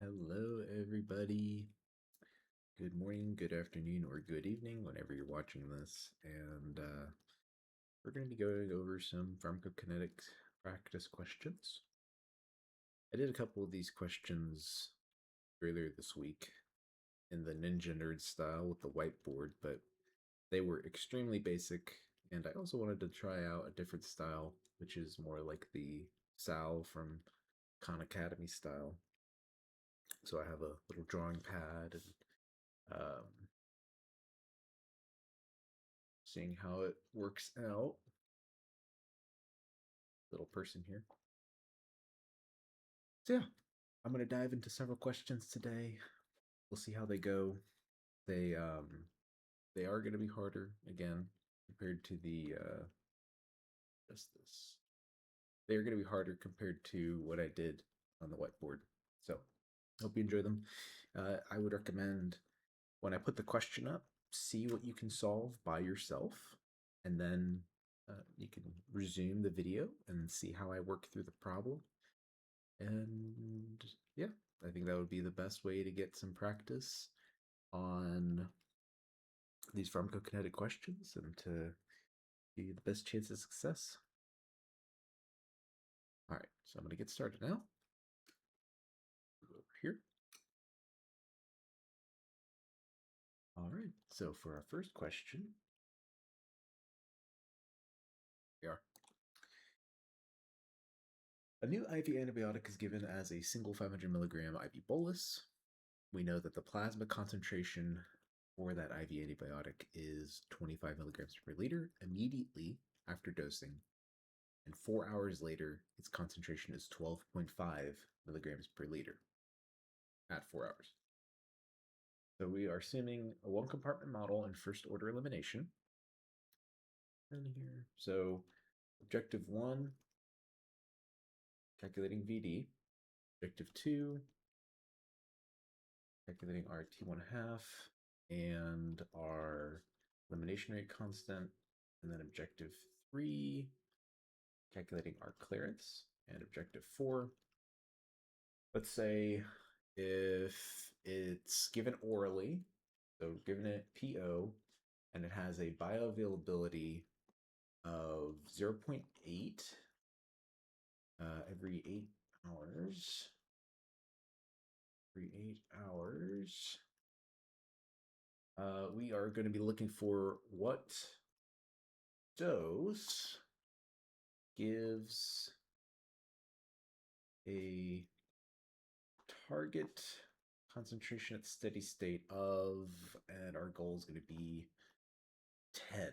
Hello, everybody. Good morning, good afternoon, or good evening, whenever you're watching this. And we're going to be going over some pharmacokinetics practice questions. I did a couple of these questions earlier this week in the Ninja Nerd style with the whiteboard, but they were extremely basic. And I also wanted to try out a different style, which is more like the Sal from Khan Academy style. So I have a little drawing pad and um, seeing how it works out. Little person here. So yeah, I'm gonna dive into several questions today. We'll see how they go. They um they are gonna be harder again compared to the just this. They are gonna be harder compared to what I did on the whiteboard. So hope you enjoy them. I would recommend when I put the question up, see what you can solve by yourself, and then you can resume the video and see how I work through the problem. And yeah, I think that would be the best way to get some practice on these pharmacokinetic questions and to give you the best chance of success. All right, so I'm going to get started now. Go over here. All right, so for our first question, we are. A new IV antibiotic is given as a single 500 milligram IV bolus. We know that the plasma concentration for that IV antibiotic is 25 milligrams per liter immediately after dosing, and 4 hours later, its concentration is 12.5 milligrams per liter at 4 hours. So we are assuming a one compartment model and first order elimination. In here. So objective 1, calculating VD. Objective 2, calculating our T1.5 and our elimination rate constant. And then objective 3, calculating our clearance. And objective 4, let's say if it's given orally, so given it PO, and it has a bioavailability of 0.8 every 8 hours. Every 8 hours. We are going to be looking for what dose gives a target concentration at steady state of, and our goal is going to be 10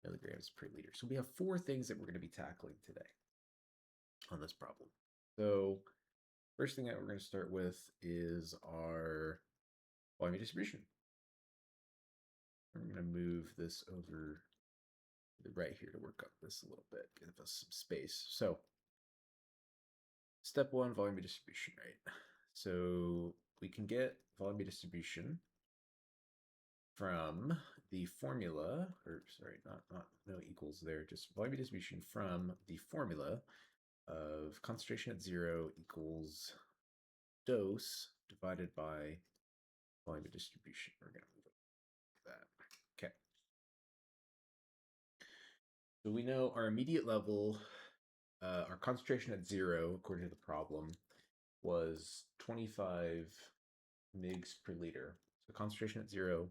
milligrams per liter. So we have 4 things that we're going to be tackling today on this problem. So first thing that we're going to start with is our volume distribution. I'm going to move this over to the right here to work up this a little bit, give us some space. So step 1, volume distribution, right? So we can get volume distribution from the formula, or sorry, not no equals there, just volume distribution from the formula of concentration at 0 equals dose divided by volume distribution. We're going to move that. Okay. So we know our immediate level, our concentration at 0, according to the problem, was 25 mgs per liter. So concentration at 0,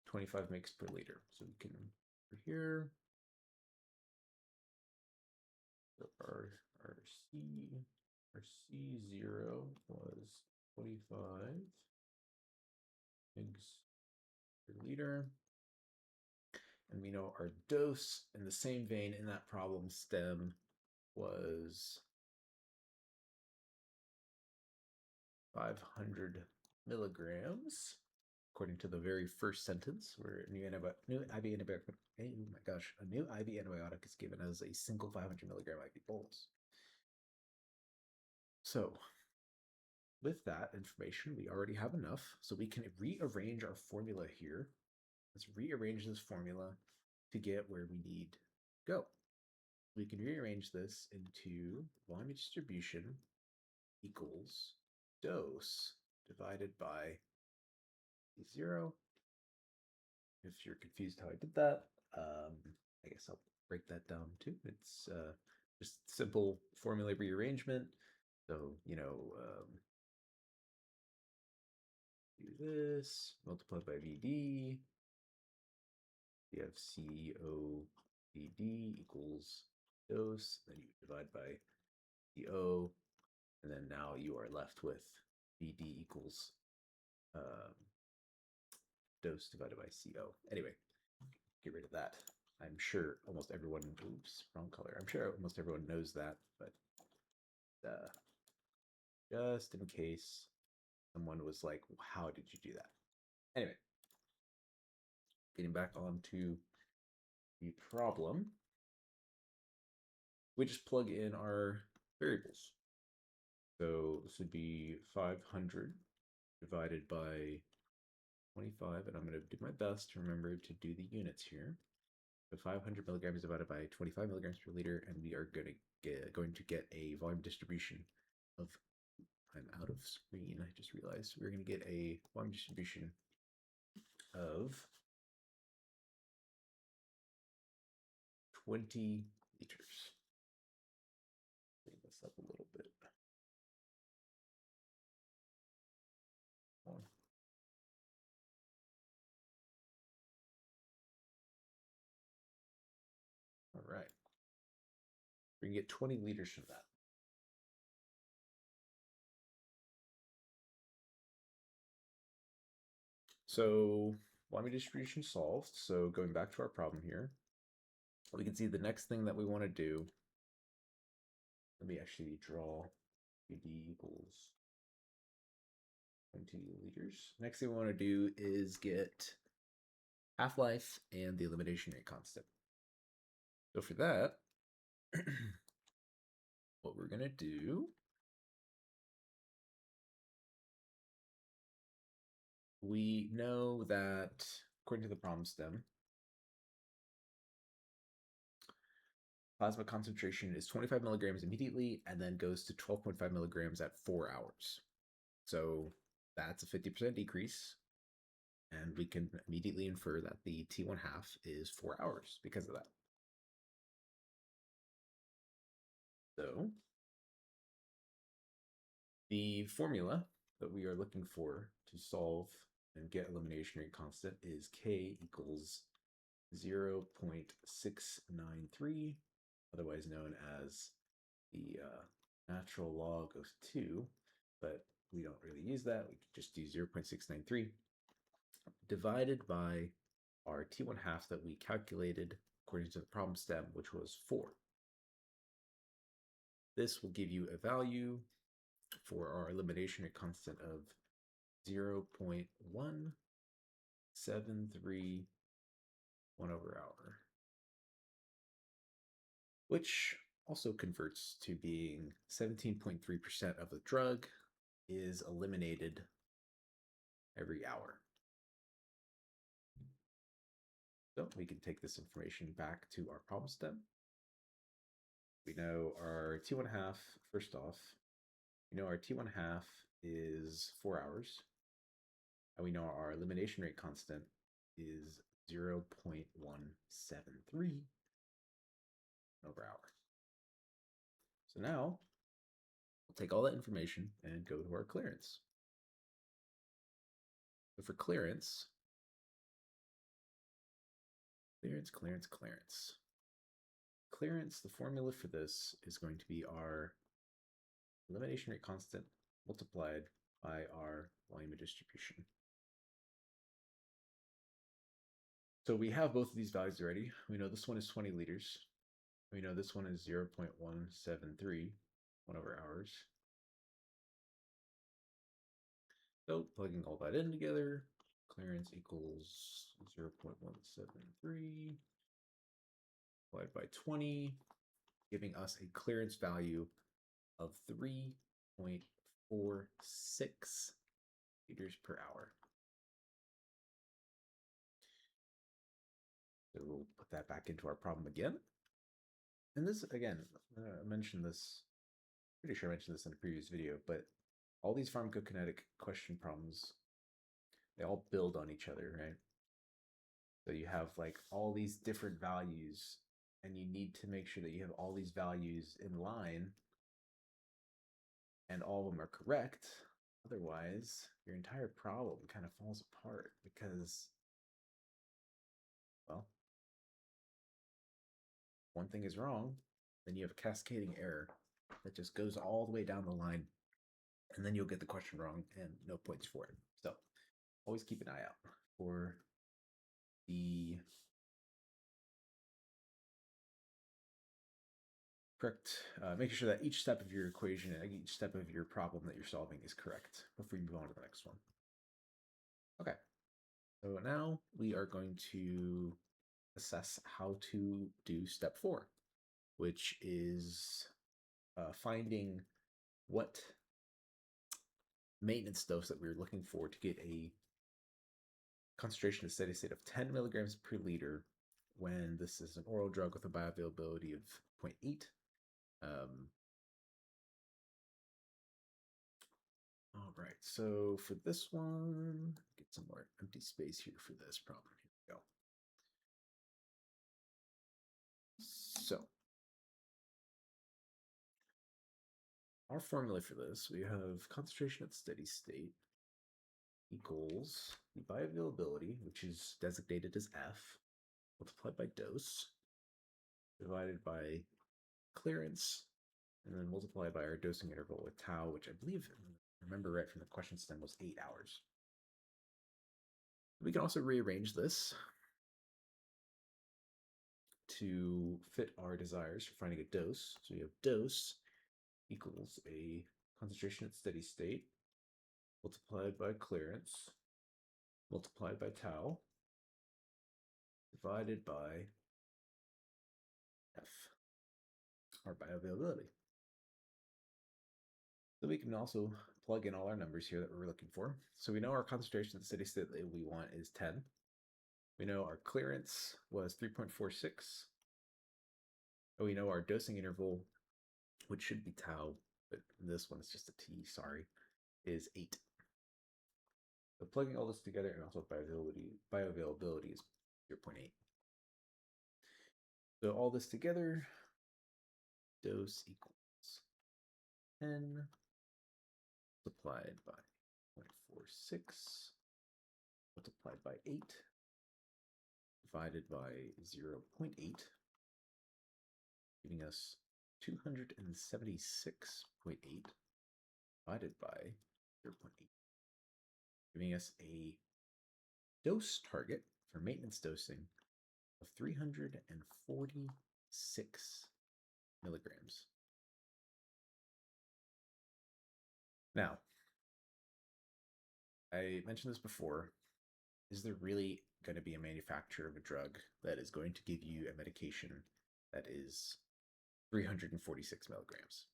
25 mgs per liter. So we can, over here, so our C0 was 25 mgs per liter. And we know our dose in the same vein in that problem stem was 500 milligrams, according to the very first sentence, where a new IV antibiotic, oh my gosh, a new IV antibiotic is given as a single 500 milligram IV bolus. So with that information, we already have enough, so we can rearrange our formula here. Let's rearrange this formula to get where we need to go. We can rearrange this into volume distribution equals dose divided by 0. If you're confused how I did that, I guess I'll break that down too. It's just simple formula rearrangement. So, do this, multiplied by VD. You have COVD equals dose, then you divide by CO, and then now you are left with VD equals dose divided by CO. Anyway, get rid of that. I'm sure almost everyone, oops, wrong color. I'm sure almost everyone knows that, but just in case someone was like, how did you do that? Anyway, getting back onto the problem, we just plug in our variables. So this would be 500 divided by 25, and I'm going to do my best to remember to do the units here. So 500 milligrams divided by 25 milligrams per liter, and we are going to get a volume distribution of, I'm out of screen, I just realized. We're going to get a volume distribution of 20 liters. Bring this up a little bit. All right. We can get 20 liters from that. So volume distribution solved. So going back to our problem here, we can see the next thing that we want to do. Let me actually draw VD equals 20 liters. Next thing we want to do is get half-life and the elimination rate constant. So for that, what we're going to do, we know that according to the problem stem, plasma concentration is 25 milligrams immediately and then goes to 12.5 milligrams at 4 hours. So that's a 50% decrease. And we can immediately infer that the T1 half is 4 hours because of that. So the formula that we are looking for to solve and get elimination rate constant is K equals 0.693, otherwise known as the natural log of 2, but we don't really use that. We could just do 0.693 divided by our T1 half that we calculated according to the problem stem, which was 4. This will give you a value for our elimination rate constant of 0.173 1/hour, which also converts to being 17.3% of the drug is eliminated every hour. So we can take this information back to our problem stem. We know our T1 half, first off, we know our T1 half is 4 hours. And we know our elimination rate constant is 0.173 1/hour. So now we'll take all that information and go to our clearance. So for clearance, the formula for this is going to be our elimination rate constant multiplied by our volume of distribution. So we have both of these values already. We know this one is 20 liters. We know this one is 0.173 1/hours. So plugging all that in together, clearance equals 0.173 divided by 20, giving us a clearance value of 3.46 liters per hour. So we'll put that back into our problem again. And this, again, I mentioned this, pretty sure I mentioned this in a previous video, but all these pharmacokinetic question problems, they all build on each other, right? So you have like all these different values, and you need to make sure that you have all these values in line and all of them are correct. Otherwise, your entire problem kind of falls apart because, well, one thing is wrong, then you have a cascading error that just goes all the way down the line, and then you'll get the question wrong and no points for it. So always keep an eye out for the correct, making sure that each step of your equation and each step of your problem that you're solving is correct before you move on to the next one. Okay, so now we are going to assess how to do step 4, which is finding what maintenance dose that we're looking for to get a concentration of steady state of 10 milligrams per liter when this is an oral drug with a bioavailability of 0.8. All right, so for this one, get some more empty space here for this problem. Here we go. So our formula for this, we have concentration at steady state equals the bioavailability, which is designated as F, multiplied by dose, divided by clearance, and then multiplied by our dosing interval with tau, which I believe, if I remember right from the question stem, was 8 hours. We can also rearrange this to fit our desires for finding a dose. So you have dose equals a concentration at steady state multiplied by clearance multiplied by tau divided by F, our bioavailability. So we can also plug in all our numbers here that we're looking for. So we know our concentration at steady state that we want is 10. We know our clearance was 3.46. We know our dosing interval, which should be tau, but this one is just a t, sorry, is 8. So plugging all this together and also bioavailability is 0.8. So all this together, dose equals 10 multiplied by 0.46 multiplied by 8 divided by 0.8, giving us 276.8 divided by 0.8, giving us a dose target for maintenance dosing of 346 milligrams. Now, I mentioned this before. Is there really going to be a manufacturer of a drug that is going to give you a medication that is 346 milligrams?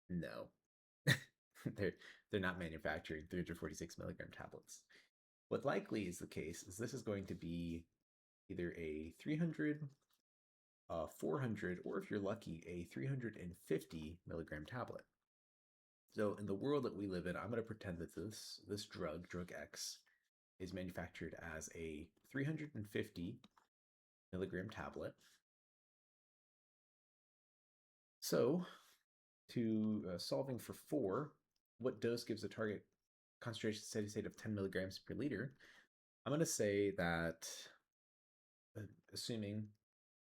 No. they're not manufacturing 346 milligram tablets. What likely is the case is this is going to be either a 300, 400, or if you're lucky, a 350 milligram tablet. So in the world that we live in, I'm going to pretend that this drug X, is manufactured as a 350 milligram tablet. So to solving for 4, what dose gives a target concentration steady state of 10 milligrams per liter? I'm going to say that, assuming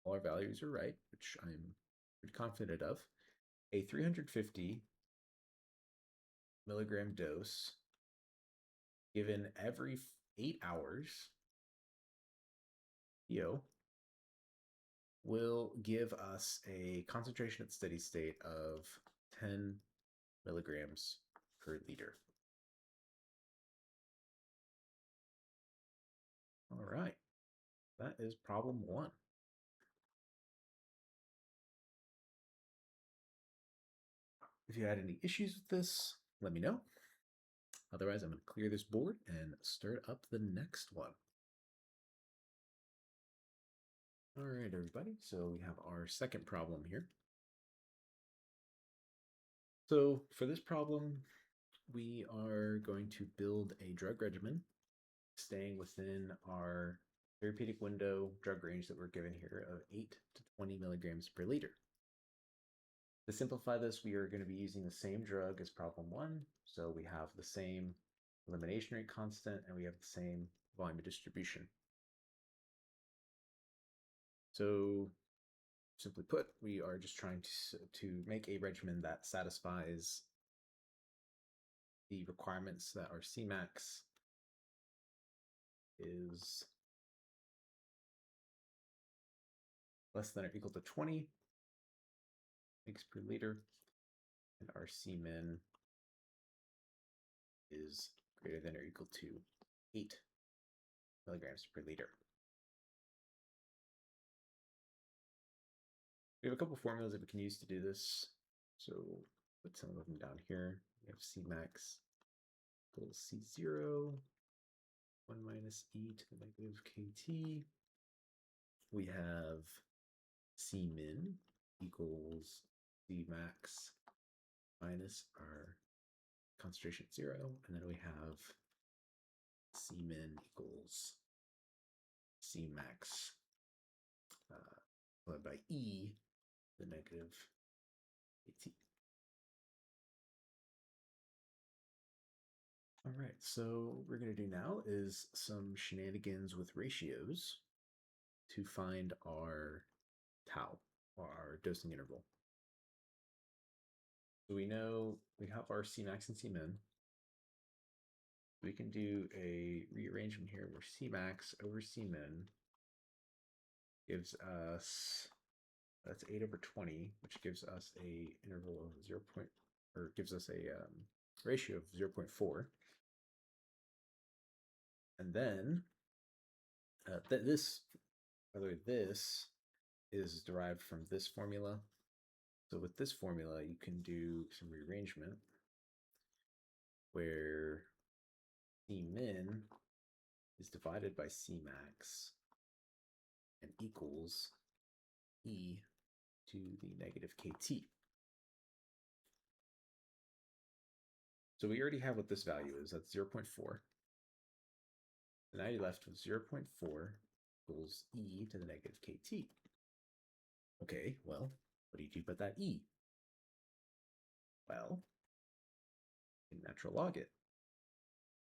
all our values are right, which I'm pretty confident of, a 350 milligram dose given every 8 hours, will give us a concentration at steady state of 10 milligrams per liter. All right, that is problem 1. If you had any issues with this, let me know. Otherwise, I'm going to clear this board and start up the next one. All right, everybody. So we have our second problem here. So for this problem, we are going to build a drug regimen staying within our therapeutic window drug range that we're given here of 8 to 20 milligrams per liter. To simplify this, we are going to be using the same drug as problem 1. So we have the same elimination rate constant and we have the same volume of distribution. So simply put, we are just trying to make a regimen that satisfies the requirements that our Cmax is less than or equal to 20 mg per liter, and our Cmin is greater than or equal to 8 milligrams per liter. We have a couple formulas that we can use to do this. So put some of them down here. We have Cmax equals C0, 1 minus e to the negative kt. We have Cmin equals Cmax minus our concentration at 0, and then we have Cmin equals Cmax divided by e to the negative kt. All right, so what we're going to do now is some shenanigans with ratios to find our tau, or our dosing interval. So we know we have our Cmax and Cmin. We can do a rearrangement here where Cmax over Cmin gives us, that's 8 over 20, which gives us a interval of 0. Or gives us a ratio of 0.4. And then this, by the way, this is derived from this formula. So with this formula, you can do some rearrangement where Cmin is divided by Cmax and equals e to the negative kt. So we already have what this value is. That's 0.4. So now you're left with 0.4 equals e to the negative kt. Okay, well, what do you do about that e? Well, you can natural log it.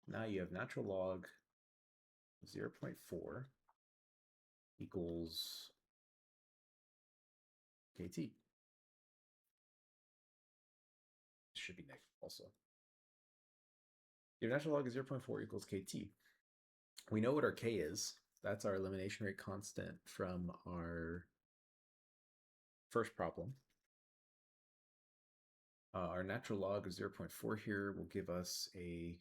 Now you have natural log 0.4 equals kt. This should be negative also. Your natural log of 0.4 equals kt. We know what our k is. That's our elimination rate constant from our first problem. Our natural log of 0.4 here will give us a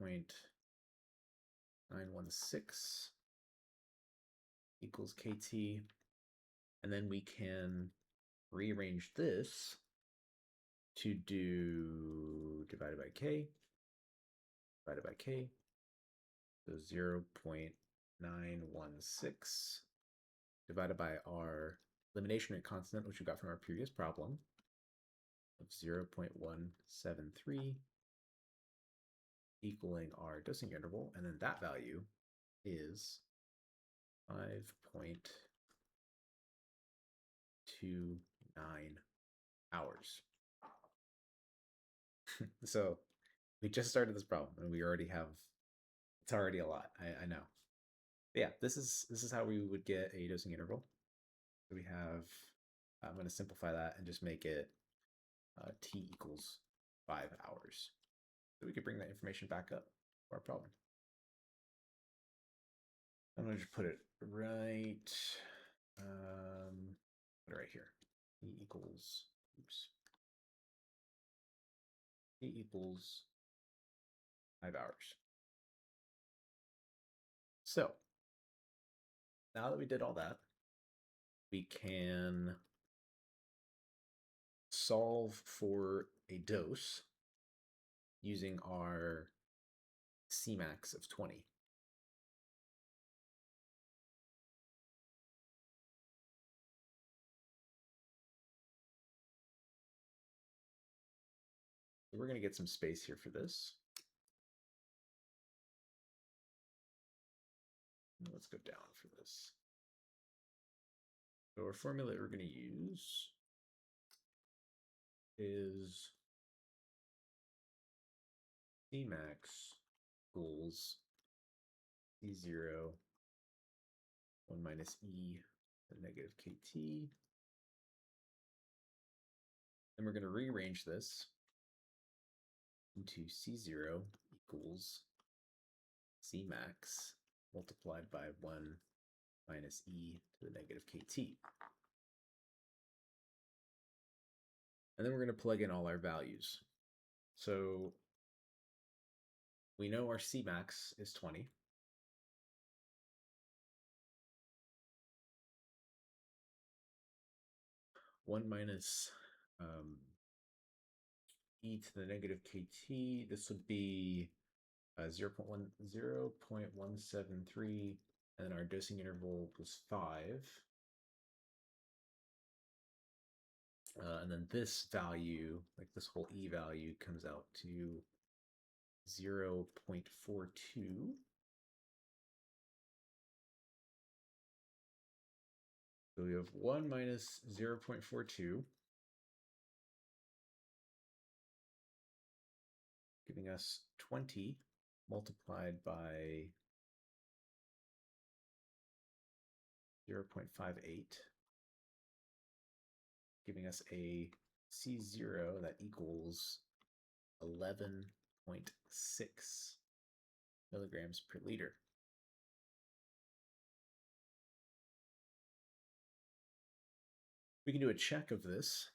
0.916 equals kt. And then we can rearrange this to do divided by k, divided by k. So 0.916 divided by our elimination rate constant, which we got from our previous problem, of 0.173, equaling our dosing interval, and then that value is 5.29 hours. So we just started this problem and we already have, it's already a lot, I know. But yeah, this is how we would get a dosing interval. So we have, I'm going to simplify that and just make it t equals 5 hours. So we could bring that information back up for our problem. I'm going to just put it right, put it right here. T equals, t equals 5 hours. So now that we did all that, we can solve for a dose using our Cmax of 20. We're we're going to get some space here for this. Let's go down for this. So our formula that we're going to use is Cmax equals C0 1 minus E to the negative KT. Then we're going to rearrange this into C0 equals Cmax multiplied by 1 minus E to the negative KT. And then we're going to plug in all our values. So we know our Cmax is 20. One minus E to the negative KT. This would be 0.173, and our dosing interval was 5. And then this value, like this whole E value, comes out to 0.42. So we have 1 minus 0.42, giving us 20 multiplied by 0.58, giving us a C0 that equals 11.6 milligrams per liter. We can do a check of this,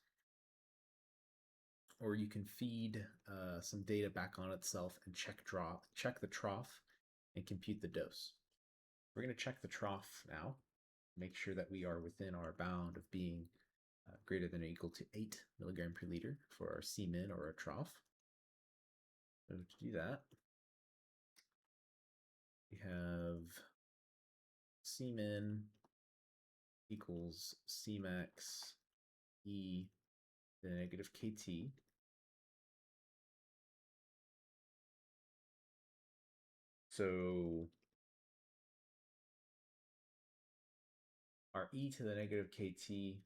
or you can feed some data back on itself and check the trough and compute the dose. We're going to check the trough now, make sure that we are within our bound of being greater than or equal to 8 milligram per liter for our Cmin or our trough. So to do that, we have Cmin equals Cmax E to the negative KT. So our E to the negative KT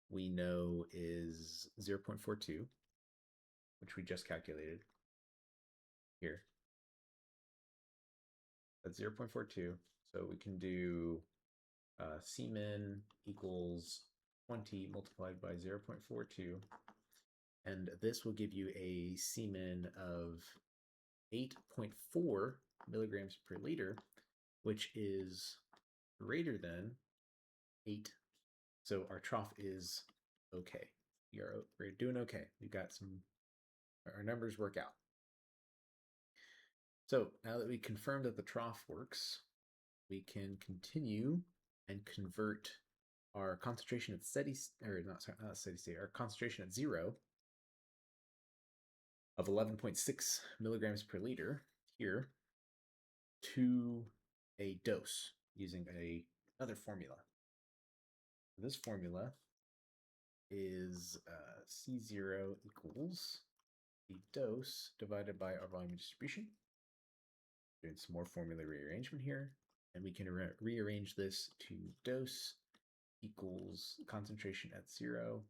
we know is 0.42, which we just calculated here. That's 0.42. So we can do Cmin equals 20 multiplied by 0.42. And this will give you a Cmin of 8.4 milligrams per liter, which is greater than 8. So our trough is okay. We're doing okay. We've got our numbers work out. So now that we confirmed that the trough works, we can continue and convert our concentration at our concentration at 0 of 11.6 milligrams per liter here to a dose using another formula. This formula is C0 equals the dose divided by our volume distribution. Doing some more formula rearrangement here, and we can rearrange this to dose equals concentration at 0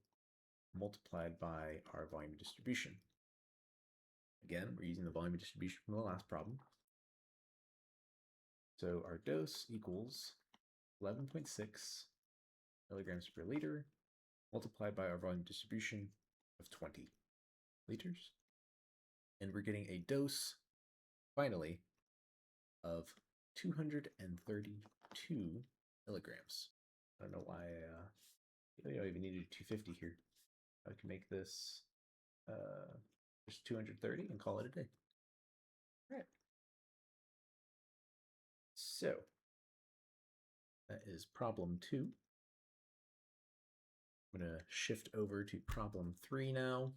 multiplied by our volume distribution. Again, we're using the volume distribution from the last problem. So our dose equals 11.6 milligrams per liter multiplied by our volume distribution of 20 liters. And we're getting a dose, finally, of 232 milligrams. I don't know why I even needed 250 here. I can make this just 230 and call it a day. All right. So that is problem 2. I'm going to shift over to problem 3 now.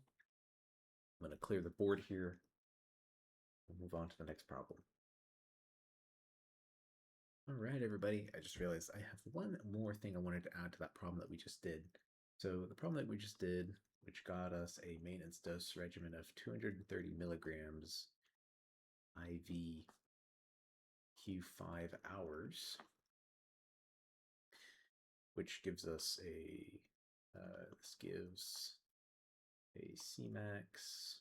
I'm going to clear the board here and move on to the next problem. All right, everybody. I just realized I have one more thing I wanted to add to that problem that we just did. So the problem that we just did which got us a maintenance dose regimen of 230 milligrams IV Q5 hours, which gives us this gives a Cmax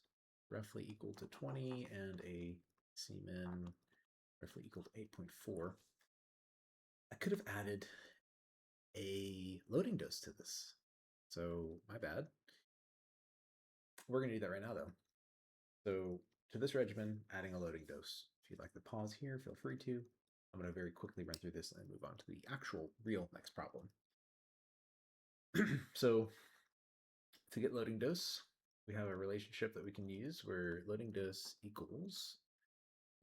roughly equal to 20 and a Cmin roughly equal to 8.4. I could have added a loading dose to this, so my bad. We're going to do that right now, though. So to this regimen, adding a loading dose. If you'd like to pause here, feel free to. I'm going to very quickly run through this and move on to the actual real next problem. So to get loading dose, we have a relationship that we can use where loading dose equals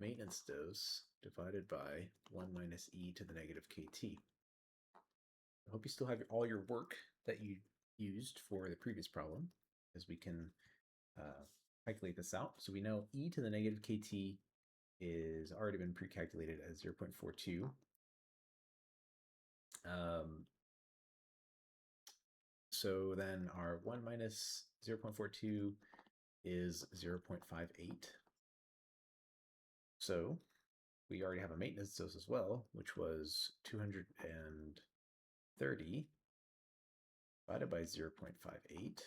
maintenance dose divided by 1 minus e to the negative kt. I hope you still have all your work that you used for the previous problem, as we can calculate this out. So we know e to the negative kt is already been pre-calculated as 0.42. So then our 1 minus 0.42 is 0.58. So we already have a maintenance dose as well, which was 230 divided by 0.58,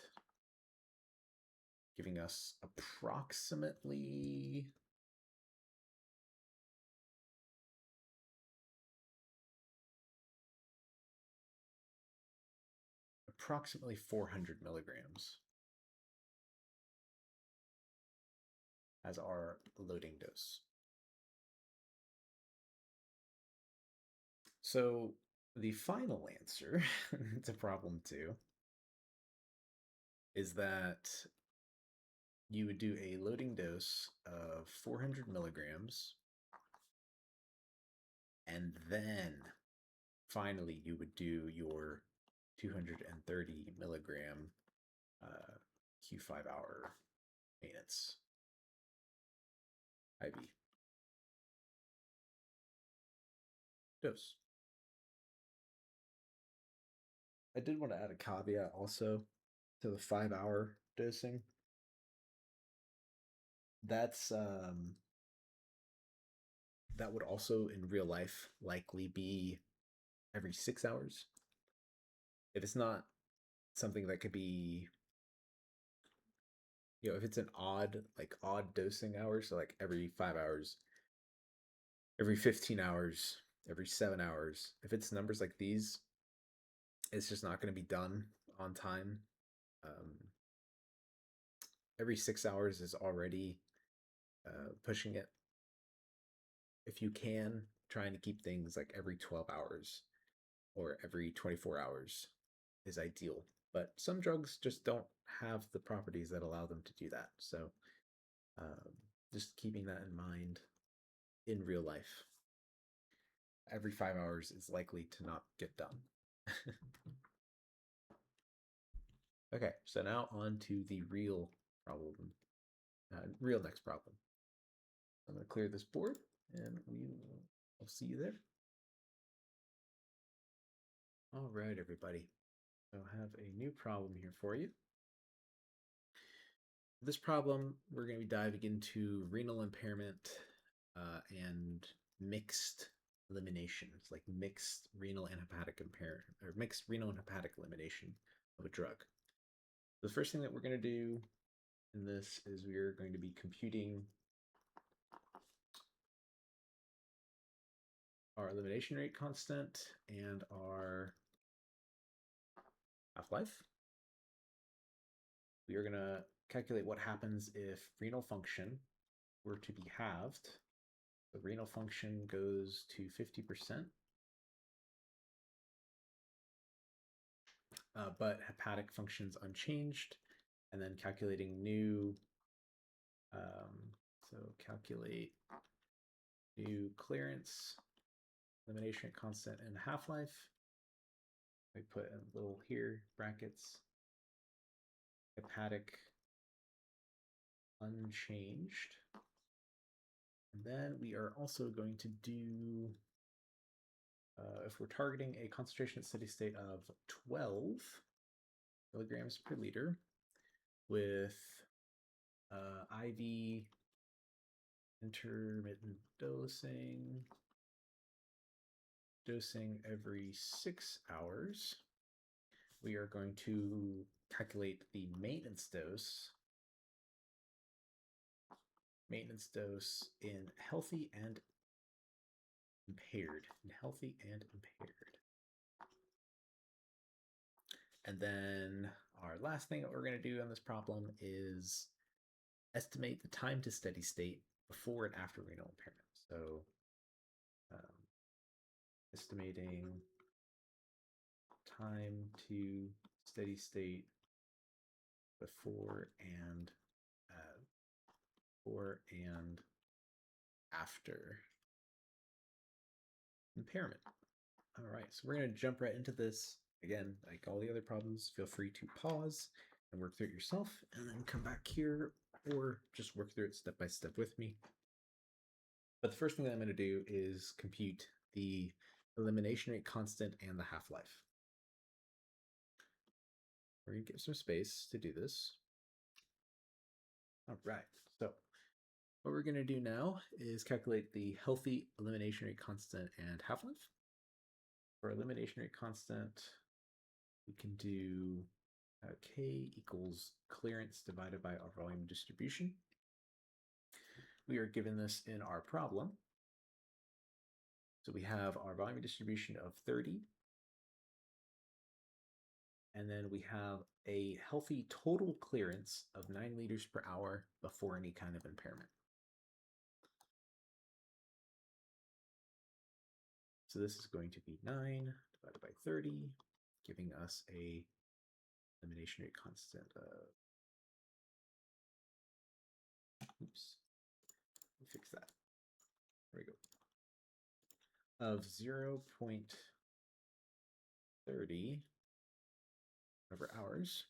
giving us approximately approximately 400 milligrams as our loading dose. So the final answer to problem 2 is that you would do a loading dose of 400 milligrams, and then finally you would do your 230 milligram Q5 hour maintenance IV dose. I did want to add a caveat also to the 5-hour dosing. That's that would also in real life likely be every 6 hours. If it's not something that could be, if it's an odd dosing hours, so like every 5 hours, every 15 hours, every 7 hours, if it's numbers like these, it's just not going to be done on time. Every 6 hours is already pushing it. If you can, trying to keep things like every 12 hours or every 24 hours is ideal. But some drugs just don't have the properties that allow them to do that. So just keeping that in mind in real life. Every 5 hours is likely to not get done. Okay, so now on to the real problem, real next problem. I'm going to clear this board, and I'll see you there. All right, everybody. So I have a new problem here for you. This problem, we're going to be diving into renal impairment and mixed eliminations, like mixed renal and hepatic impairment, or mixed renal and hepatic elimination of a drug. The first thing that we're going to do in this is we're going to be computing our elimination rate constant and our half-life. We are going to calculate what happens if renal function were to be halved. The renal function goes to 50%, but hepatic function's unchanged, and then calculating new, so calculate new clearance, elimination constant, and half-life. We put a little here, brackets, hepatic unchanged. And then we are also going to do, if we're targeting a concentration at steady state of 12 milligrams per liter, with IV intermittent dosing every 6 hours. We are going to calculate the maintenance dose in healthy and impaired. And then our last thing that we're going to do on this problem is estimate the time to steady state before and after renal impairment. So estimating time to steady state before and after impairment. All right, so we're going to jump right into this. Again, like all the other problems, feel free to pause and work through it yourself, and then come back here or just work through it step by step with me. But the first thing that I'm going to do is compute the elimination rate constant and the half-life. We're going to give some space to do this. All right, so what we're going to do now is calculate the healthy elimination rate constant and half-life. For elimination rate constant, we can do K equals clearance divided by our volume distribution. We are given this in our problem. So we have our volume distribution of 30. And then we have a healthy total clearance of 9 liters per hour before any kind of impairment. So this is going to be 9 divided by 30, giving us a elimination rate constant of, oops, let me fix that. There we go. Of 0.30 over hours.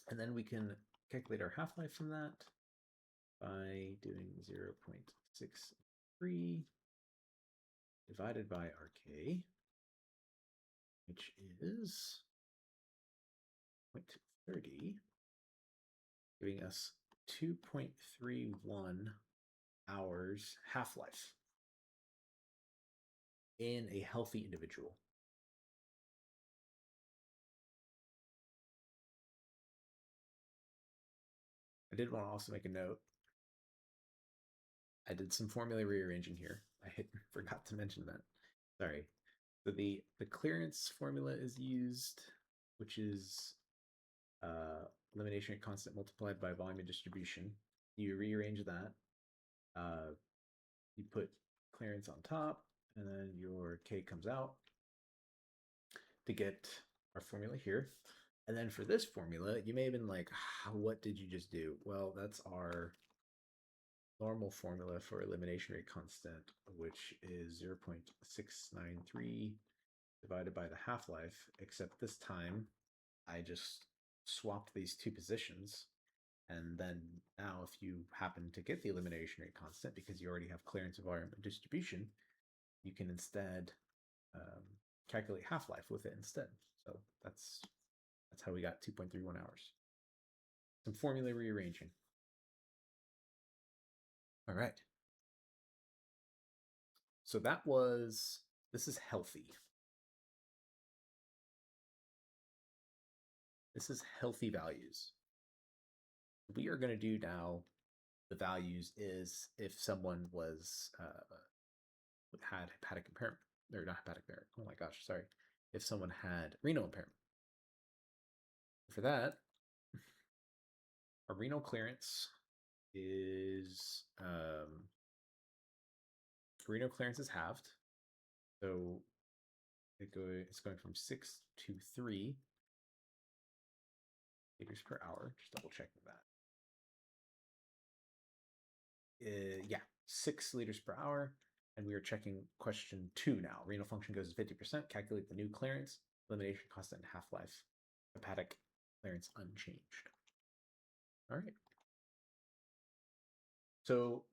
And then we can calculate our half-life from that by doing 0.63 divided by our K, which is 0.30, giving us 2.31 hours half-life in a healthy individual. I did want to also make a note. I did some formula rearranging here. I forgot to mention that. Sorry. So the clearance formula is used, which is elimination rate constant multiplied by volume of distribution. You rearrange that. You put clearance on top, and then your K comes out to get our formula here. And then for this formula, you may have been like, what did you just do? Well, that's our normal formula for elimination rate constant, which is 0.693 divided by the half-life, except this time I just swapped these two positions. And then now if you happen to get the elimination rate constant because you already have clearance of volume distribution, you can instead calculate half-life with it instead. So that's how we got 2.31 hours. Some formula rearranging. All right. So this is healthy. This is healthy values. What we are going to do now, the values is if someone was had hepatic impairment, or not hepatic impairment. Oh my gosh, sorry. If someone had renal impairment. For that, our renal clearance is halved. So it's going from 6 to 3 liters per hour. Just double checking that. Yeah, 6 liters per hour. And we are checking question 2 now. Renal function goes to 50%. Calculate the new clearance, elimination constant, and half-life. Hepatic clearance unchanged. All right. So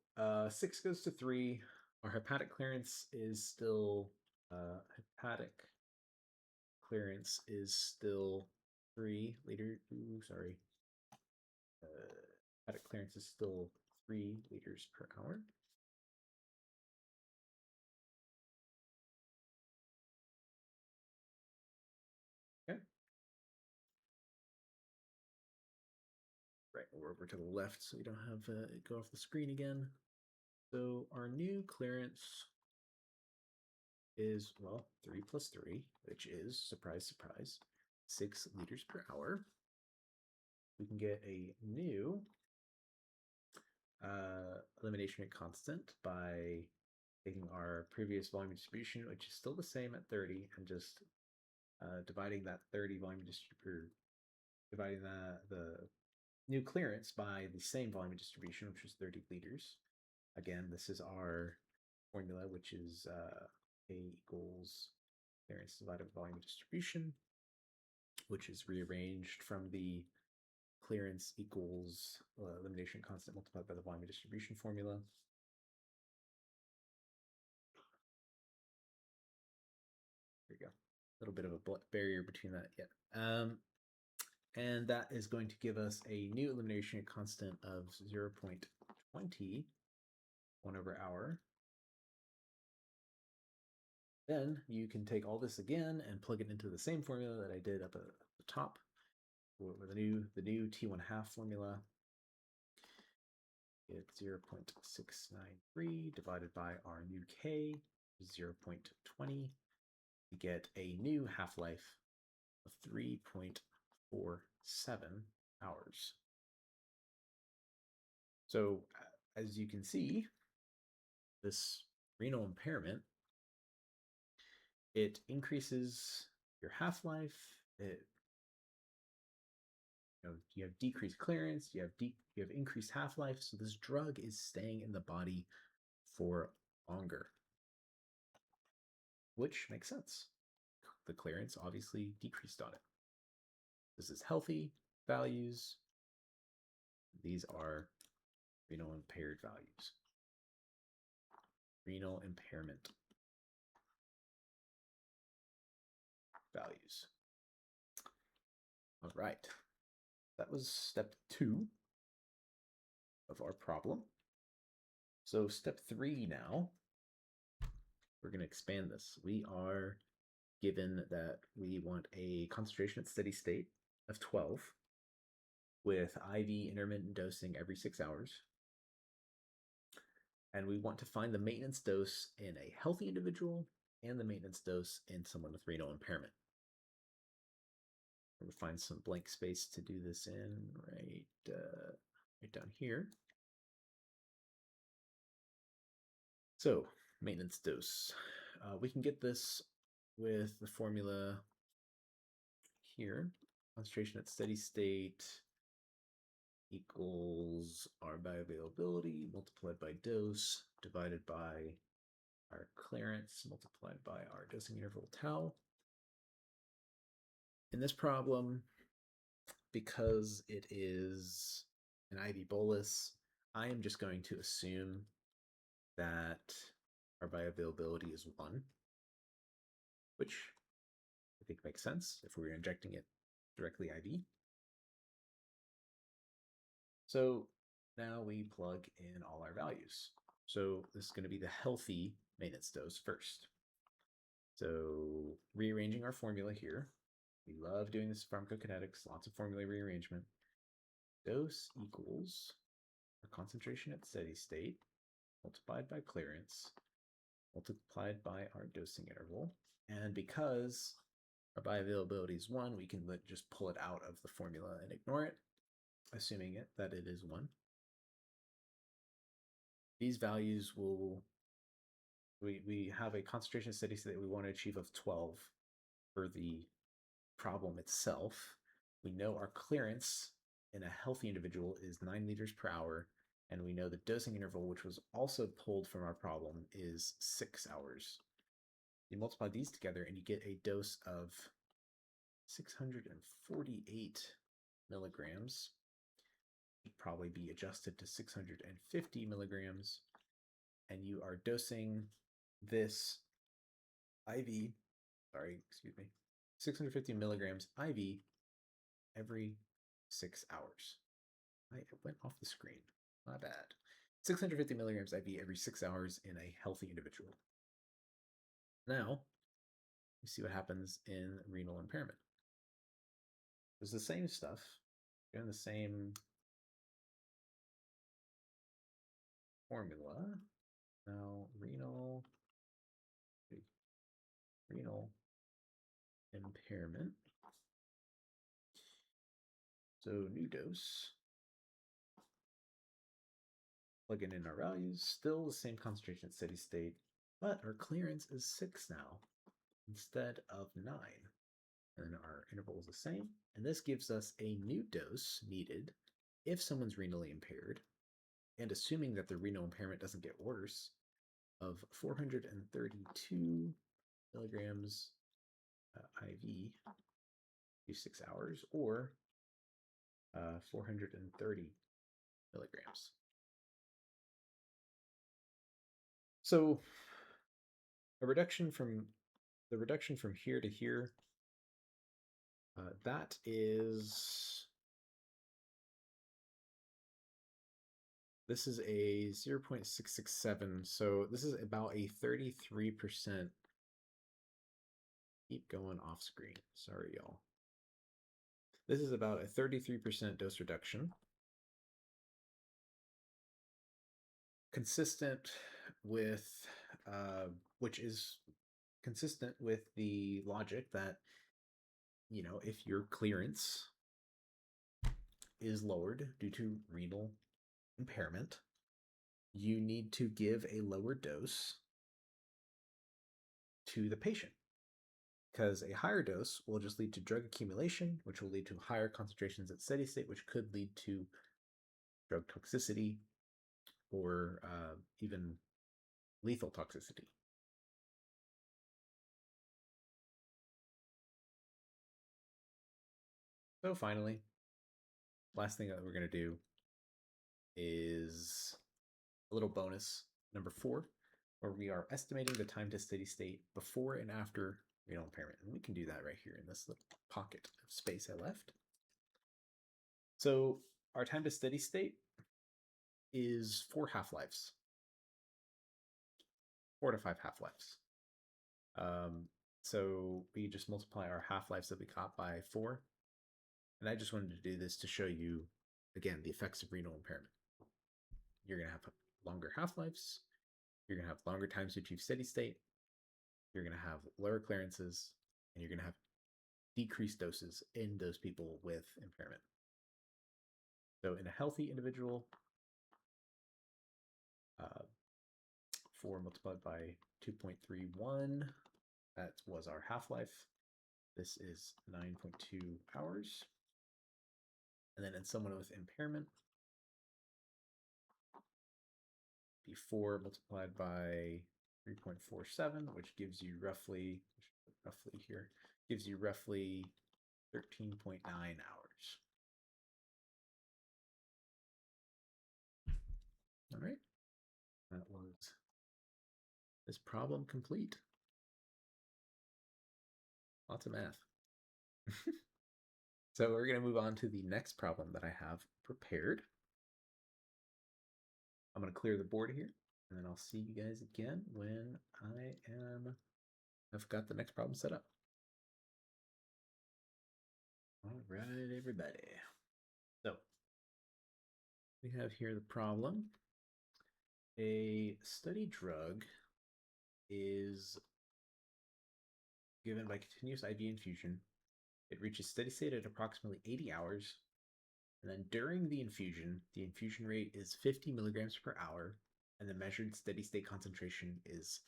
6 goes to 3. Our hepatic clearance is still 3 liters. Hepatic clearance is still 3 liters per hour. Okay. Right, we're over to the left so we don't have it go off the screen again. So our new clearance is, well, 3 plus 3, which is, surprise, surprise, 6 liters per hour. We can get a new elimination rate constant by taking our previous volume distribution, which is still the same at 30, and just dividing that 30 volume distribution, dividing the new clearance by the same volume distribution, which is 30 liters. Again, this is our formula, which is A equals clearance divided by volume distribution, which is rearranged from the clearance equals elimination constant multiplied by the volume distribution formula. There you go. A little bit of a barrier between that. Yeah. And that is going to give us a new elimination constant of 0.20 1 over hour. Then you can take all this again and plug it into the same formula that I did up at the top with the new T1 half formula. It's 0.693 divided by our new K, 0.20. We get a new half-life of 3.47 hours. So as you can see, this renal impairment, it increases your half-life. You have decreased clearance, you have increased half-life, so this drug is staying in the body for longer, which makes sense. The clearance obviously decreased on it. This is healthy values. These are renal impaired values. Renal impairment values. All right. That was step 2 of our problem. So step 3 now, we're going to expand this. We are given that we want a concentration at steady state of 12 with IV intermittent dosing every 6 hours. And we want to find the maintenance dose in a healthy individual and the maintenance dose in someone with renal impairment. We'll find some blank space to do this in right down here. So maintenance dose. We can get this with the formula here. Concentration at steady state equals our bioavailability multiplied by dose divided by our clearance multiplied by our dosing interval tau. In this problem, because it is an IV bolus, I am just going to assume that our bioavailability is 1, which I think makes sense if we were injecting it directly IV. So now we plug in all our values. So this is going to be the healthy maintenance dose first. So rearranging our formula here. We love doing this pharmacokinetics, lots of formula rearrangement. Dose equals our concentration at steady state multiplied by clearance multiplied by our dosing interval. And because our bioavailability is 1, we can just pull it out of the formula and ignore it, assuming that it is 1. These values will, we have a concentration steady state that we want to achieve of 12 for the problem itself. We know our clearance in a healthy individual is 9 liters per hour, and we know the dosing interval, which was also pulled from our problem, is 6 hours. You multiply these together and you get a dose of 648 milligrams. It'd probably be adjusted to 650 milligrams, and you are dosing this IV, 650 milligrams IV every 6 hours. It went off the screen. My bad. 650 milligrams IV every 6 hours in a healthy individual. Now, we see what happens in renal impairment. It's the same stuff, doing the same formula. Now, renal impairment. So new dose. Plugging in our values, still the same concentration at steady state, but our clearance is 6 now instead of 9. And our interval is the same. And this gives us a new dose needed if someone's renally impaired, and assuming that the renal impairment doesn't get worse, of 432 milligrams IV every 6 hours, or 430 milligrams. So the reduction from here to here, that is, this is a 0.667, so this is about a 33%. Keep going off screen. Sorry, y'all. This is about a 33% dose reduction. Consistent with, which is consistent with the logic that, you know, if your clearance is lowered due to renal impairment, you need to give a lower dose to the patient, because a higher dose will just lead to drug accumulation, which will lead to higher concentrations at steady state, which could lead to drug toxicity or even lethal toxicity. So finally, last thing that we're going to do is a little bonus, number 4, where we are estimating the time to steady state before and after renal impairment. And we can do that right here in this little pocket of space I left. So our time to steady state is 4 half-lives. 4 to 5 half-lives. So we just multiply our half-lives that we got by 4. And I just wanted to do this to show you, again, the effects of renal impairment. You're going to have longer half-lives. You're going to have longer times to achieve steady state. You're going to have lower clearances, and you're going to have decreased doses in those people with impairment. So in a healthy individual, 4 multiplied by 2.31, that was our half-life. This is 9.2 hours. And then in someone with impairment, be 4 multiplied by 3.47, which gives you roughly here, gives you roughly 13.9 hours. All right, that was this problem complete. Lots of math. So we're going to move on to the next problem that I have prepared. I'm going to clear the board here, and then I'll see you guys again when I've got the next problem set up. All right, everybody. So we have here the problem. A study drug is given by continuous IV infusion. It reaches steady state at approximately 80 hours. And then during the infusion rate is 50 milligrams per hour, and the measured steady state concentration is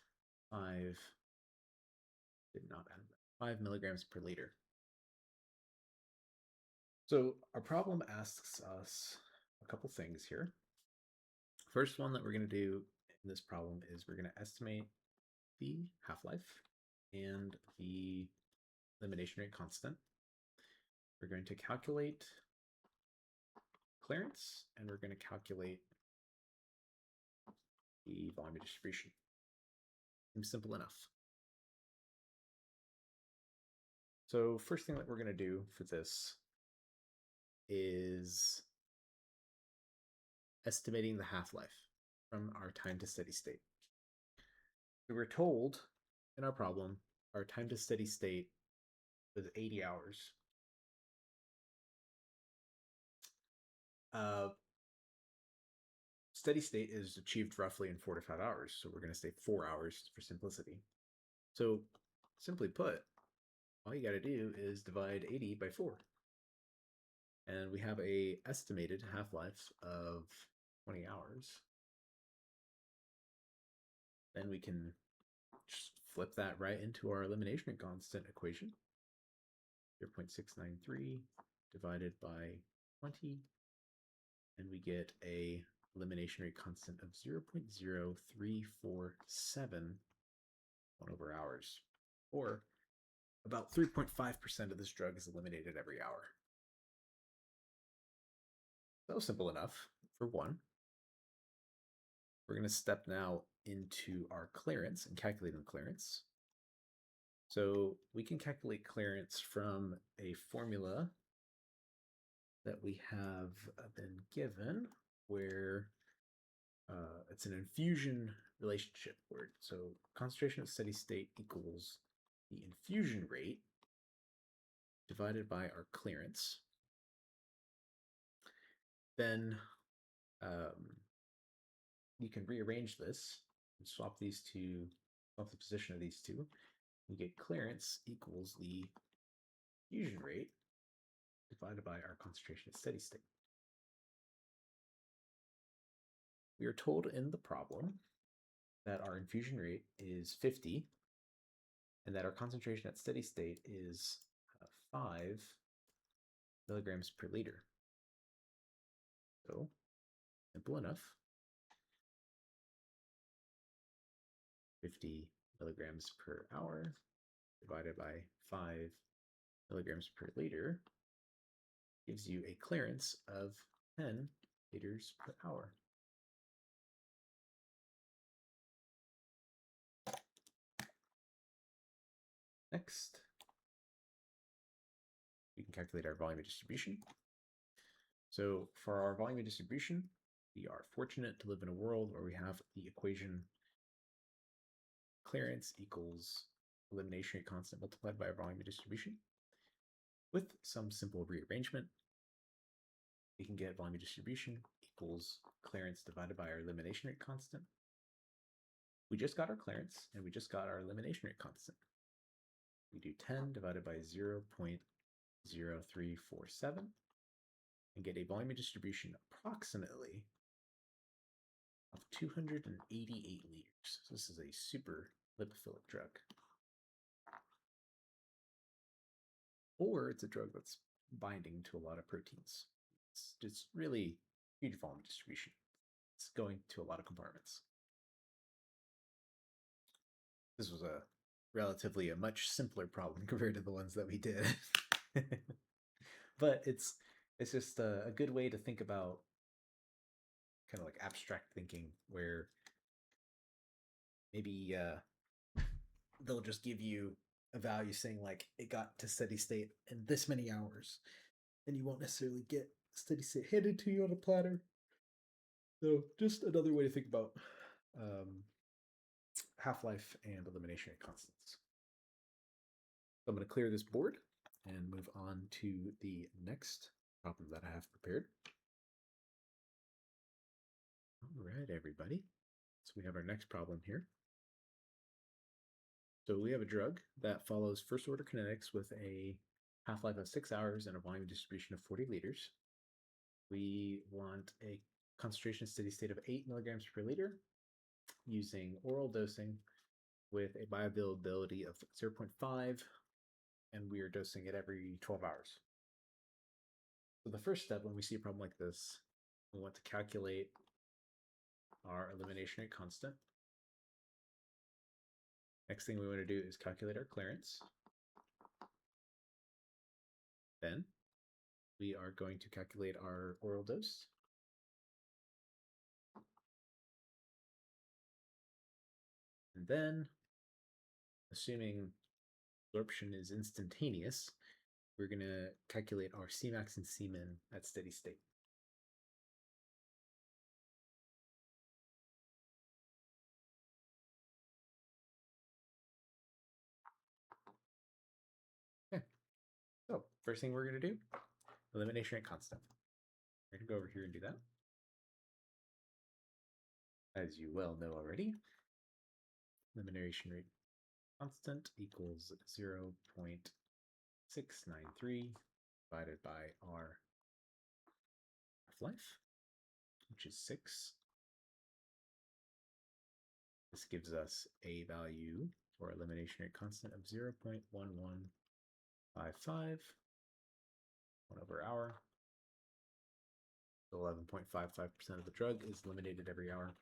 5 milligrams per liter. So our problem asks us a couple things here. First one that we're going to do in this problem is we're going to estimate the half-life and the elimination rate constant. We're going to calculate clearance, and we're going to calculate the volume distribution. Seems simple enough. So first thing that we're going to do for this is estimating the half-life from our time to steady state. We were told in our problem our time to steady state was 80 hours. Steady state is achieved roughly in 4 to 5 hours, so we're going to say 4 hours for simplicity. So, simply put, all you got to do is divide 80 by 4. And we have a estimated half-life of 20 hours. Then we can just flip that right into our elimination rate constant equation. 0.693 divided by 20, and we get a elimination rate constant of 0.0347 over hours, or about 3.5% of this drug is eliminated every hour. That was simple enough for one. We're going to step now into our clearance and calculating the clearance. So we can calculate clearance from a formula that we have been given where it's an infusion relationship word. So concentration at steady state equals the infusion rate divided by our clearance. Then you can rearrange this and swap the position of these two. We get clearance equals the infusion rate divided by our concentration at steady state. We are told in the problem that our infusion rate is 50 and that our concentration at steady state is 5 milligrams per liter. So, simple enough. 50 milligrams per hour divided by 5 milligrams per liter gives you a clearance of 10 liters per hour. Next, we can calculate our volume of distribution. So for our volume of distribution, we are fortunate to live in a world where we have the equation clearance equals elimination rate constant multiplied by our volume of distribution. With some simple rearrangement, we can get volume of distribution equals clearance divided by our elimination rate constant. We just got our clearance and we just got our elimination rate constant. We do 10 divided by 0.0347 and get a volume of distribution approximately of 288 liters. So this is a super lipophilic drug. Or it's a drug that's binding to a lot of proteins. It's really huge volume distribution. It's going to a lot of compartments. This was a much simpler problem compared to the ones that we did. But it's just a good way to think about kind of like abstract thinking, where maybe they'll just give you a value saying like it got to steady state in this many hours, and you won't necessarily get steady state handed to you on a platter. So just another way to think about half-life and elimination rate constants. So I'm going to clear this board and move on to the next problem that I have prepared. All right, everybody. So we have our next problem here. So we have a drug that follows first order kinetics with a half-life of 6 hours and a volume distribution of 40 liters. We want a concentration steady state of 8 milligrams per liter using oral dosing with a bioavailability of 0.5, and we are dosing it every 12 hours. So the first step when we see a problem like this, we want to calculate our elimination rate constant. Next thing we want to do is calculate our clearance. Then we are going to calculate our oral dose. And then, assuming absorption is instantaneous, we're going to calculate our Cmax and Cmin at steady state. first thing we're going to do, elimination rate constant. We're going to go over here and do that. As you well know already, elimination rate constant equals 0.693 divided by our half-life, which is 6. This gives us a value for elimination rate constant of 0.1155, 1 over hour. So 11.55% of the drug is eliminated every hour.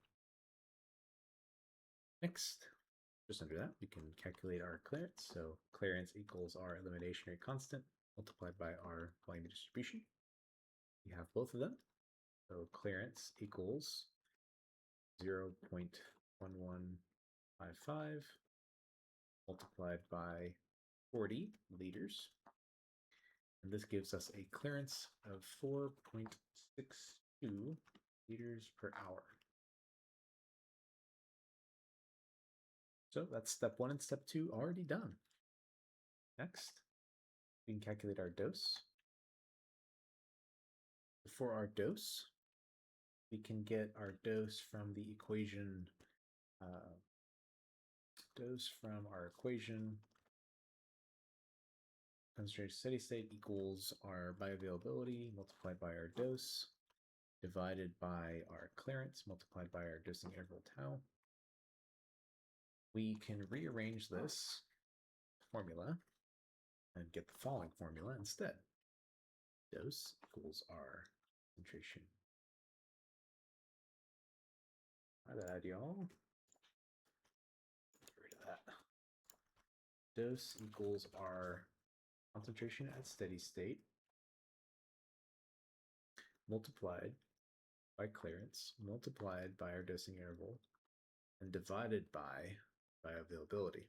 Next, just under that, we can calculate our clearance. So clearance equals our elimination rate constant multiplied by our volume distribution. We have both of them. So clearance equals 0.1155 multiplied by 40 liters. And this gives us a clearance of 4.62 liters per hour. So that's step 1 and step 2 already done. Next, we can calculate our dose. For our dose, we can get our dose from the equation, concentrated steady state equals our bioavailability multiplied by our dose divided by our clearance multiplied by our dosing interval tau. We can rearrange this formula and get the following formula instead. Dose equals our concentration. My bad, y'all. Get rid of that. Dose equals our concentration at steady state multiplied by clearance multiplied by our dosing interval and divided by bioavailability.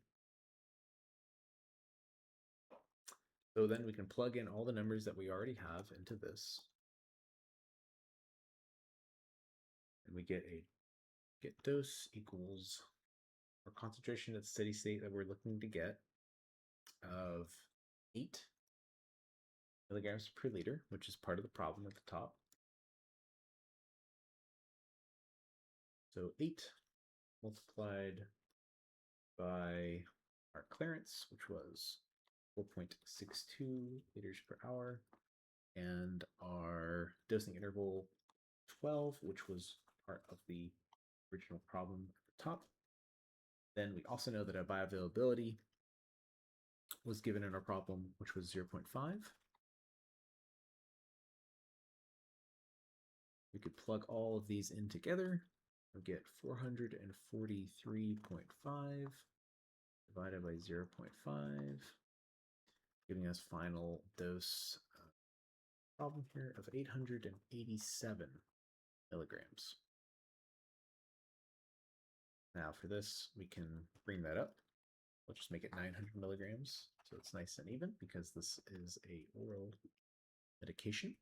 So then we can plug in all the numbers that we already have into this. And we get dose equals our concentration at steady state that we're looking to get of 8 milligrams per liter, which is part of the problem at the top. So 8 multiplied by our clearance, which was 4.62 liters per hour, and our dosing interval 12, which was part of the original problem at the top. Then we also know that our bioavailability was given in our problem, which was 0.5. We could plug all of these in together. We'll get 443.5 divided by 0.5, giving us final dose problem here of 887 milligrams. Now for this, we can bring that up. We'll just make it 900 milligrams, so it's nice and even because this is a oral medication,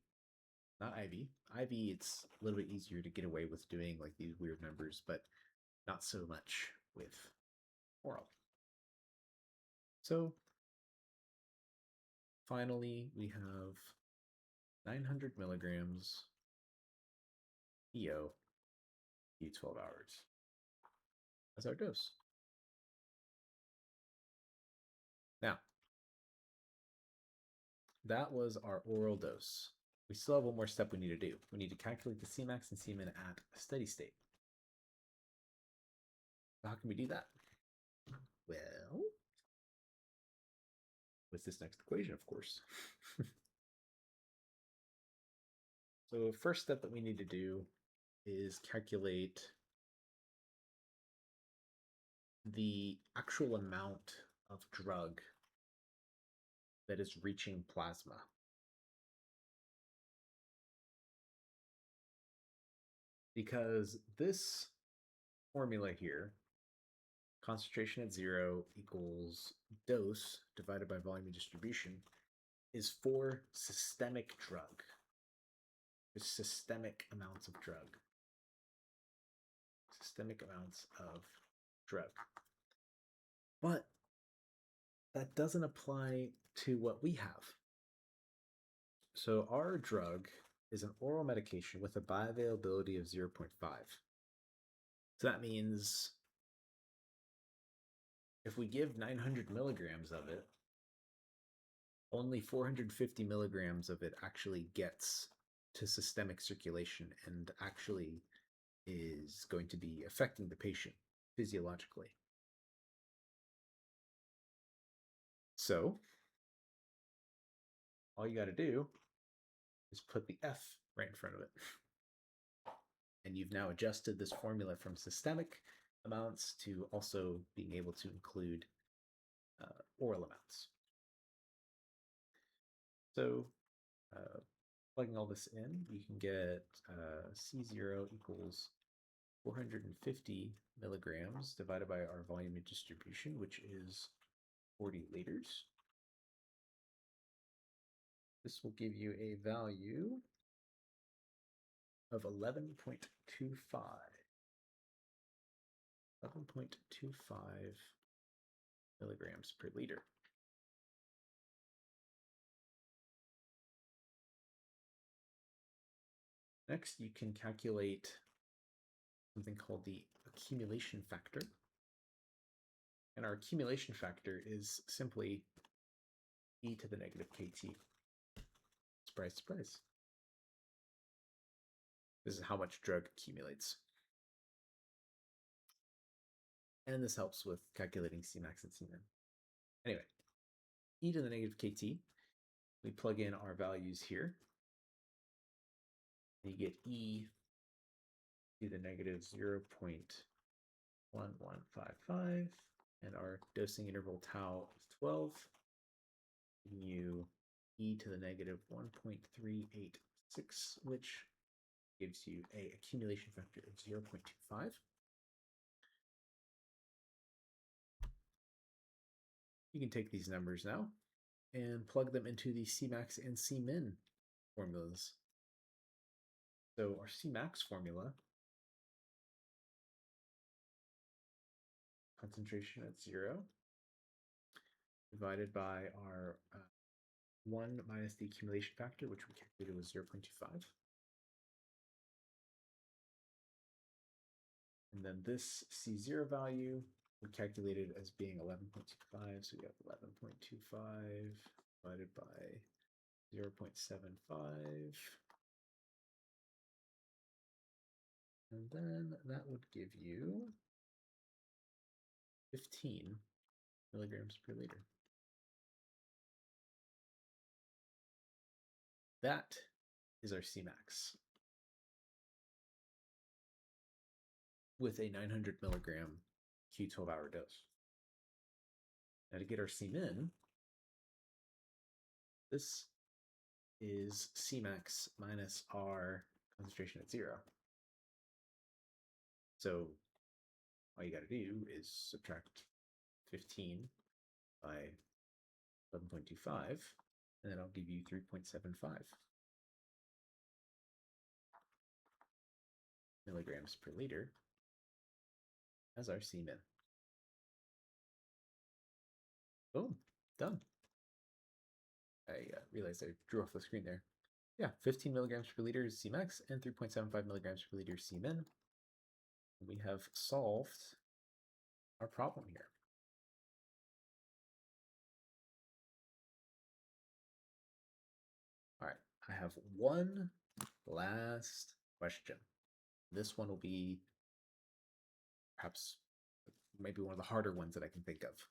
not IV. IV, it's a little bit easier to get away with doing like these weird numbers, but not so much with oral. So finally, we have 900 milligrams EO E12 hours as our dose. Now, that was our oral dose. We still have one more step we need to do. We need to calculate the Cmax and Cmin at a steady state. How can we do that? Well, with this next equation, of course. So first step that we need to do is calculate the actual amount of drug that is reaching plasma. Because this formula here, concentration at 0 equals dose divided by volume distribution, is for systemic drug. It's systemic amounts of drug. Systemic amounts of drug. But that doesn't apply to what we have. So our drug is an oral medication with a bioavailability of 0.5. So that means if we give 900 milligrams of it, only 450 milligrams of it actually gets to systemic circulation and actually is going to be affecting the patient physiologically. So all you got to do is put the F right in front of it. And you've now adjusted this formula from systemic amounts to also being able to include oral amounts. So plugging all this in, you can get C0 equals 450 milligrams divided by our volume of distribution, which is 40 liters. This will give you a value of 11.25. 11.25 milligrams per liter. Next, you can calculate something called the accumulation factor. And our accumulation factor is simply e to the negative kt. Surprise, surprise. This is how much drug accumulates. And this helps with calculating Cmax and Cmin. Anyway, e to the negative kt, we plug in our values here. And you get e to the negative 0.1155, and our dosing interval tau is 12, giving you e to the negative 1.386, which gives you a accumulation factor of 0.25. You can take these numbers now and plug them into the Cmax and Cmin formulas. So our Cmax formula, concentration at 0, divided by our 1 minus the accumulation factor, which we calculated was 0.25. And then this C0 value we calculated as being 11.25, so we have 11.25 divided by 0.75. And then that would give you 15 milligrams per liter. That is our Cmax with a 900 milligram Q12 hour dose. Now to get our Cmin, this is Cmax minus our concentration at 0. So all you got to do is subtract 15 by 11.25, and then I'll give you 3.75 milligrams per liter as our Cmin. Boom, done. I realized I drew off the screen there. Yeah, 15 milligrams per liter is Cmax and 3.75 milligrams per liter is Cmin. We have solved our problem here. All right, I have one last question. This one will be perhaps maybe one of the harder ones that I can think of.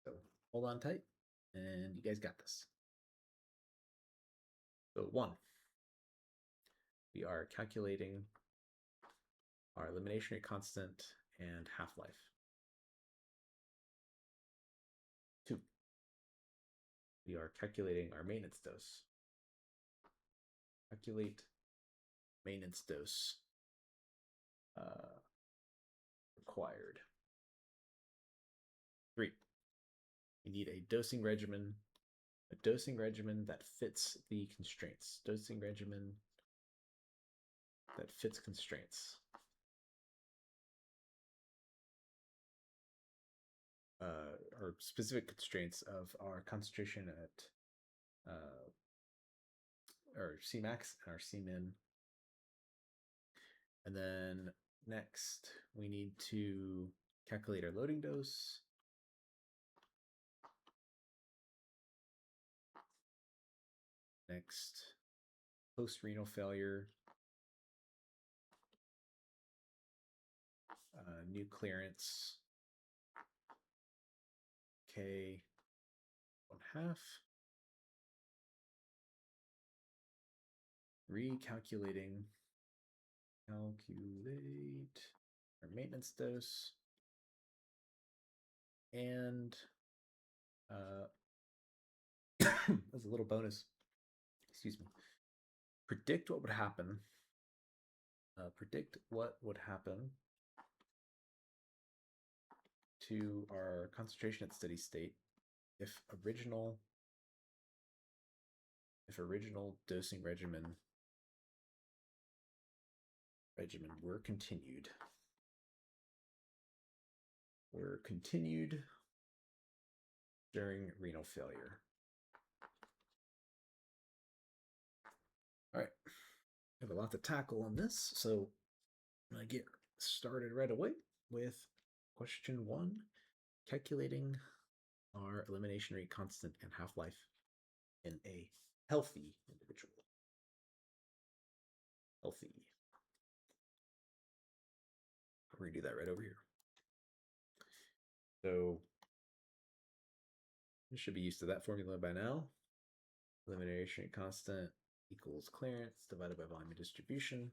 So hold on tight, and you guys got this. So 1, we are calculating our elimination rate constant and half-life. 2, we are calculating our maintenance dose. Calculate maintenance dose required. 3, we need a dosing regimen that fits the constraints. Dosing regimen that fits constraints. Or specific constraints of our concentration at or Cmax and our Cmin. And then next we need to calculate our loading dose. Next, post-renal failure, new clearance, K 1/2, recalculating, calculate our maintenance dose, and as a little bonus, excuse me, predict what would happen. Predict what would happen to our concentration at steady state if original dosing regimen were continued. During renal failure. All right, I have a lot to tackle on this, so I'm gonna get started right away with question 1, calculating our elimination rate constant and half-life in a healthy individual. Healthy. We're gonna do that right over here. So you should be used to that formula by now. Elimination rate constant equals clearance divided by volume of distribution.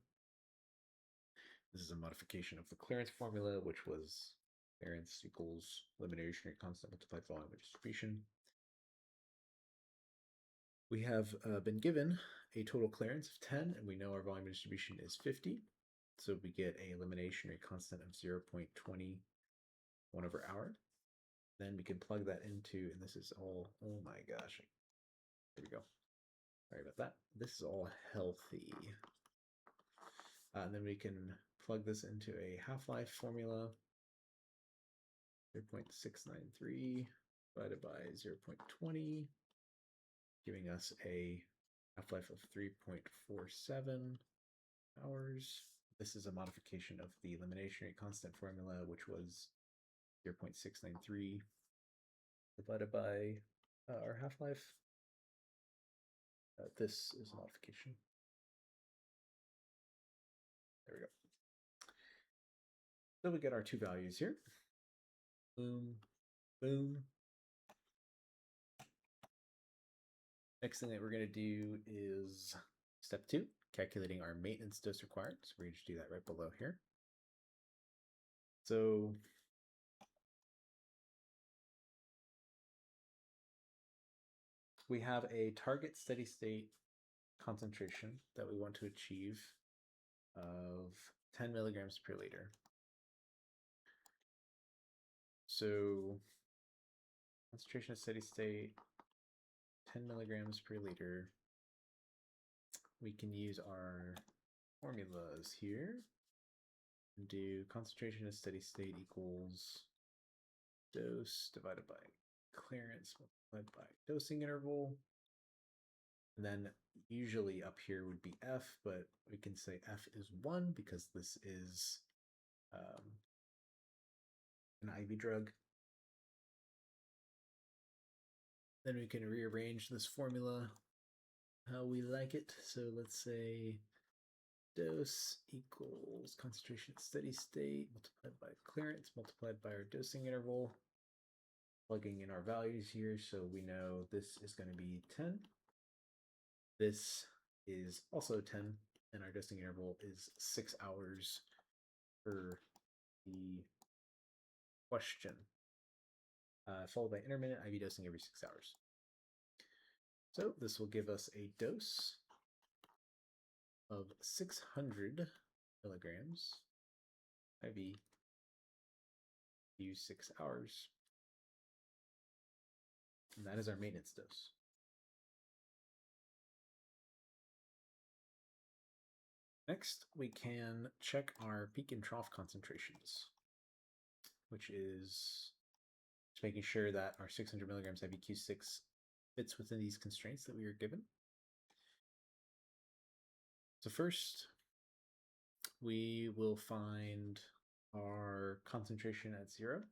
This is a modification of the clearance formula, which was clearance equals elimination rate constant multiplied volume of distribution. We have been given a total clearance of 10, and we know our volume of distribution is 50. So we get a elimination rate constant of 0.20 1/hour. Then we can plug that into, and this is all, oh my gosh. Here we go. Sorry about that. This is all healthy. And then we can plug this into a half-life formula. 0.693 divided by 0.20, giving us a half-life of 3.47 hours. This is a modification of the elimination rate constant formula, which was 0.693 divided by our half-life. This is a modification. There we go. So we get our two values here. Boom, boom. Next thing that we're going to do is step 2, calculating our maintenance dose required. So we're going to do that right below here. So we have a target steady state concentration that we want to achieve of 10 milligrams per liter. So concentration at steady state, 10 milligrams per liter. We can use our formulas here and do concentration at steady state equals dose divided by clearance multiplied by dosing interval. And then usually up here would be F, but we can say F is 1 because this is an IV drug. Then we can rearrange this formula how we like it. So let's say dose equals concentration at steady state multiplied by clearance multiplied by our dosing interval. Plugging in our values here, so we know this is going to be 10. This is also 10, and our dosing interval is 6 hours per the question, followed by intermittent IV dosing every 6 hours. So this will give us a dose of 600 milligrams IV use 6 hours. And that is our maintenance dose. Next, we can check our peak and trough concentrations, which is just making sure that our 600 milligrams IVQ6 fits within these constraints that we are given. So first, we will find our concentration at 0.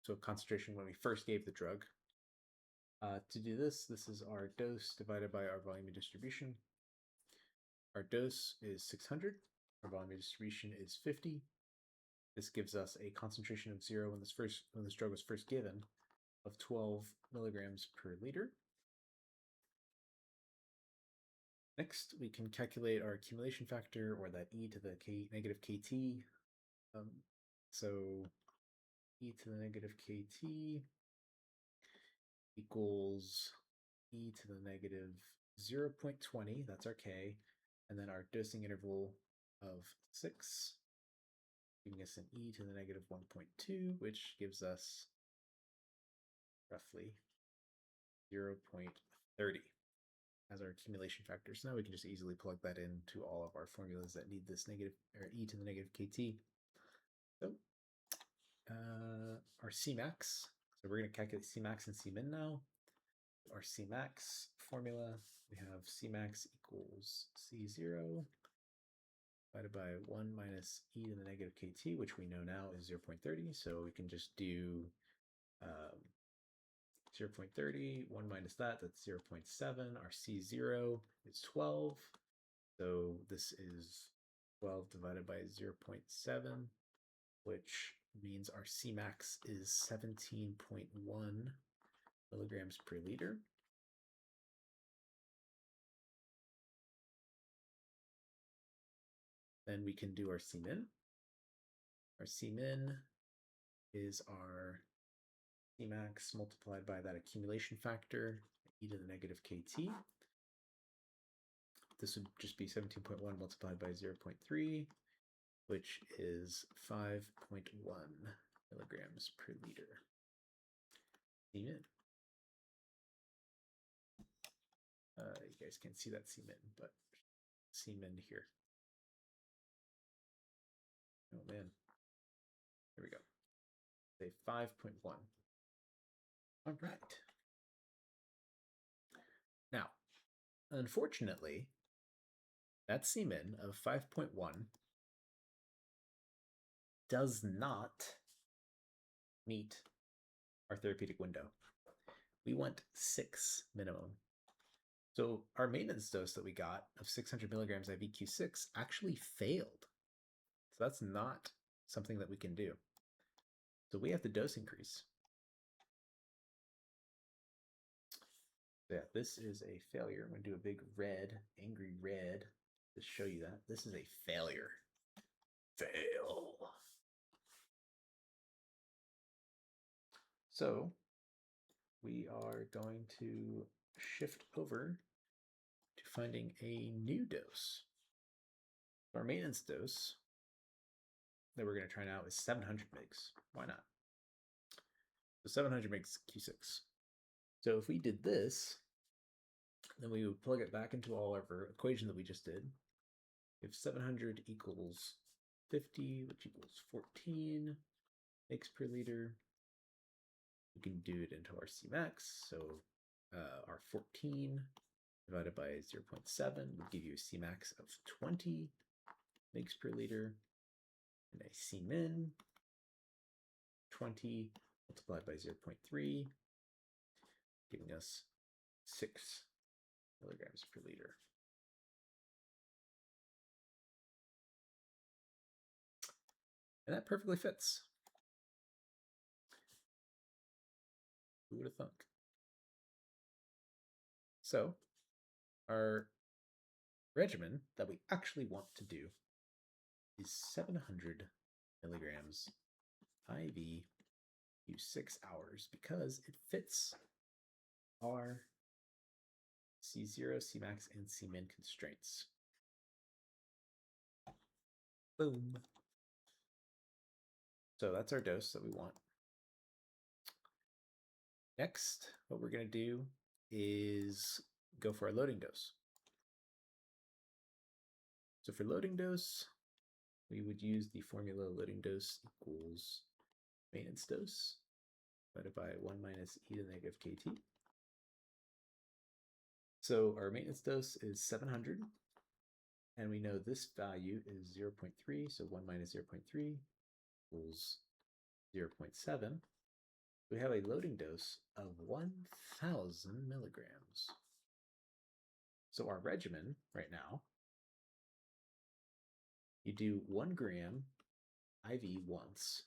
So concentration when we first gave the drug. To do this, this is our dose divided by our volume of distribution. Our dose is 600. Our volume of distribution is 50. This gives us a concentration of 0 when this drug was first given of 12 milligrams per liter. Next, we can calculate our accumulation factor, or that e to the negative kt. So e to the negative kt equals e to the negative 0.20, that's our k, and then our dosing interval of 6, giving us an e to the negative 1.2, which gives us roughly 0.30 as our accumulation factor. So now we can just easily plug that into all of our formulas that need this negative, or e to the negative kt. So our Cmax, so we're going to calculate Cmax and Cmin now. Our Cmax formula, we have Cmax equals C0 divided by 1 minus e to the negative kt, which we know now is 0.30. So we can just do 0.30, 1 minus that, that's 0.7. Our C0 is 12. So this is 12 divided by 0.7, which means our Cmax is 17.1 milligrams per liter. Then we can do our Cmin. Our Cmin is our Cmax multiplied by that accumulation factor, e to the negative kt. This would just be 17.1 multiplied by 0.3, which is 5.1 milligrams per liter. Cmin. You guys can't see that Cmin, but Cmin here. Oh man. There we go. Say 5.1. All right. Now, unfortunately, that Cmin of 5.1 does not meet our therapeutic window. We want 6 minimum. So our maintenance dose that we got of 600 milligrams IVQ6 actually failed. So that's not something that we can do. So we have to dose increase. So yeah, this is a failure. I'm going to do a big red, angry red to show you that. This is a failure. Fail. So we are going to shift over to finding a new dose. Our maintenance dose that we're going to try now is 700 mg. Why not? So 700 mg Q6. So if we did this, then we would plug it back into all of our equation that we just did. If 700 equals 50, which equals 14 mg per liter, we can do it into our Cmax. So our 14 divided by 0.7 would give you a Cmax of 20 mg per liter, and a Cmin 20 multiplied by 0.3, giving us 6 milligrams per liter. And that perfectly fits. Who would have thunk? So our regimen that we actually want to do is 700 milligrams IV Q6 hours because it fits our C0, Cmax, and Cmin constraints. Boom. So that's our dose that we want. Next, what we're going to do is go for our loading dose. So for loading dose, we would use the formula loading dose equals maintenance dose divided by 1 minus e to the negative kt. So our maintenance dose is 700. And we know this value is 0.3, so 1 minus 0.3 equals 0.7. We have a loading dose of 1,000 milligrams. So our regimen right now, you do 1 gram IV once,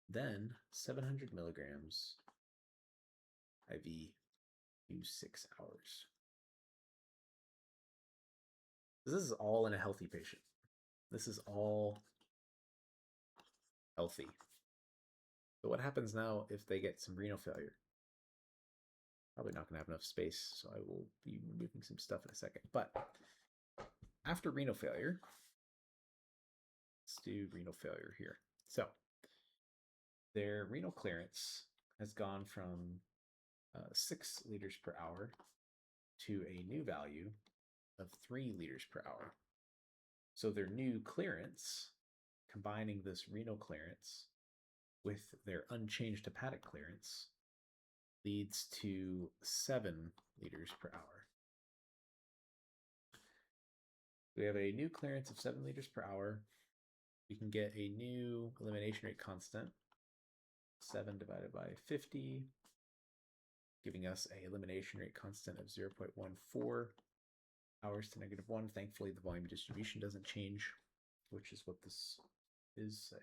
then 700 milligrams IV do 6 hours. This is all in a healthy patient. This is all healthy. But what happens now if they get some renal failure? Probably not going to have enough space, so I will be moving some stuff in a second. But after renal failure, let's do renal failure here. So their renal clearance has gone from 6 liters per hour to a new value of 3 liters per hour. So their new clearance, combining this renal clearance with their unchanged hepatic clearance, leads to 7 liters per hour. We have a new clearance of 7 liters per hour. We can get a new elimination rate constant, 7 divided by 50, giving us an elimination rate constant of 0.14 hours to -1. Thankfully, the volume distribution doesn't change, which is what this is.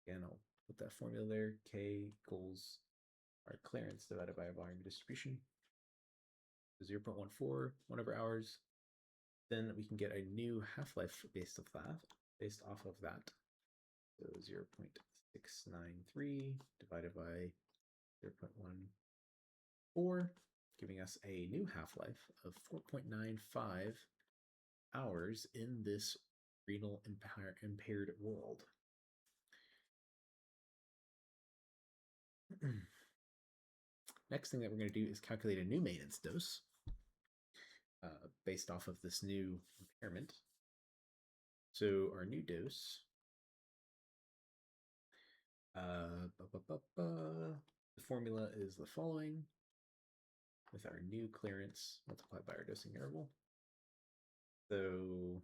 Again, I'll put that formula there. K equals our clearance divided by our volume distribution. 0.14, 1/hours. Then we can get a new half-life based off of that. So 0.693 divided by 0.14, giving us a new half-life of 4.95 hours in this renal impaired world. Next thing that we're going to do is calculate a new maintenance dose based off of this new impairment. So our new dose, the formula is the following, with our new clearance multiplied by our dosing interval. So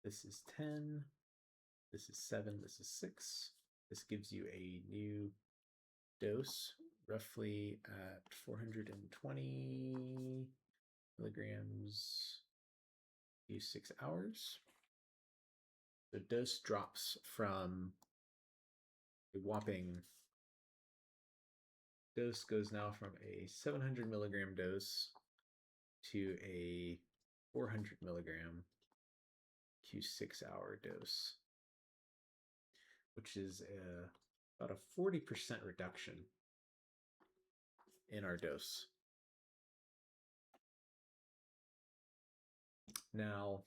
this is 10, this is 7, this is 6. This gives you a new dose roughly at 420 milligrams every 6 hours. The dose drops from a whopping, dose goes now from a 700 milligram dose to a 400 milligram Q6 hour dose, which is about a 40% reduction in our dose. Now,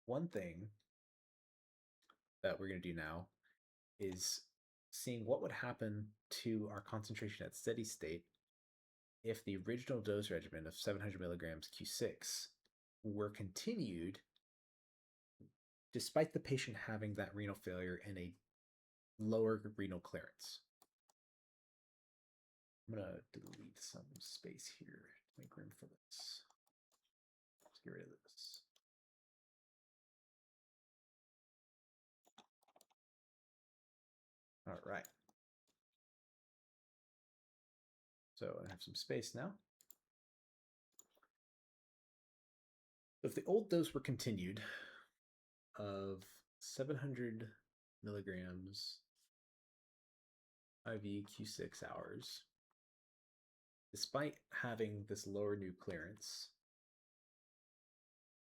one thing that we're going to do now is seeing what would happen to our concentration at steady state if the original dose regimen of 700 milligrams Q6 were continued despite the patient having that renal failure and a lower renal clearance. I'm going to delete some space here to make room for this. Let's get rid of this. All right. So I have some space now. If the old dose were continued of 700 milligrams IV Q6 hours, despite having this lower new clearance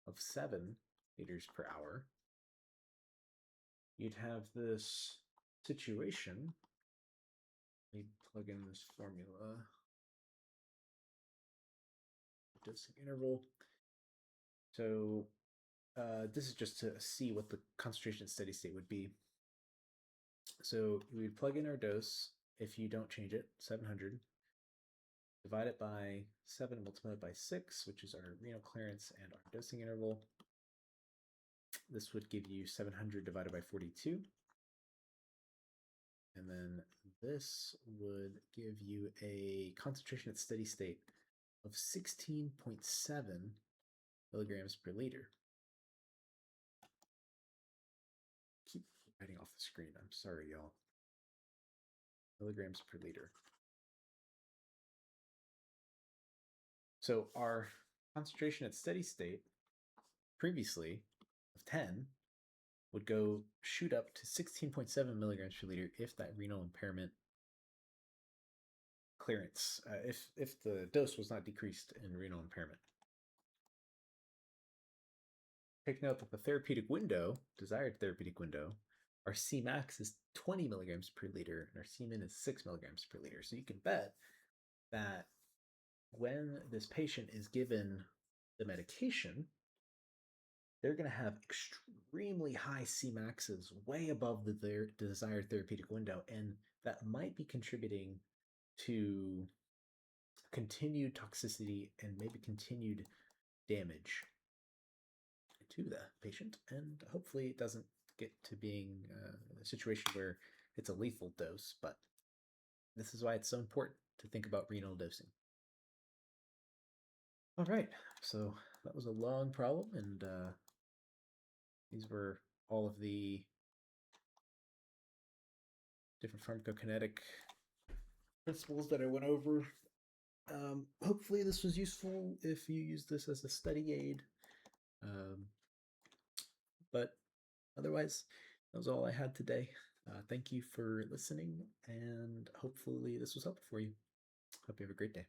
of 7 liters per hour, you'd have this situation. Let me plug in this formula. Dosing interval. So this is just to see what the concentration at steady state would be. So we would plug in our dose if you don't change it, 700. Divide it by 7, multiply it by 6, which is our renal clearance and our dosing interval. This would give you 700 divided by 42. And then this would give you a concentration at steady state of 16.7 milligrams per liter. Keep writing off the screen. I'm sorry, y'all. Milligrams per liter. So our concentration at steady state previously of 10 would go shoot up to 16.7 milligrams per liter if that renal impairment clearance, if the dose was not decreased in renal impairment. Take note that the therapeutic window, desired therapeutic window, our Cmax is 20 milligrams per liter and our Cmin is 6 milligrams per liter. So you can bet that when this patient is given the medication, they're going to have extremely high Cmaxes, way above the desired therapeutic window, and that might be contributing to continued toxicity and maybe continued damage to the patient, and hopefully it doesn't get to being a situation where it's a lethal dose, but this is why it's so important to think about renal dosing. All right, so that was a long problem, and these were all of the different pharmacokinetic principles that I went over. Hopefully this was useful if you use this as a study aid. But otherwise, that was all I had today. Thank you for listening, and hopefully this was helpful for you. Hope you have a great day.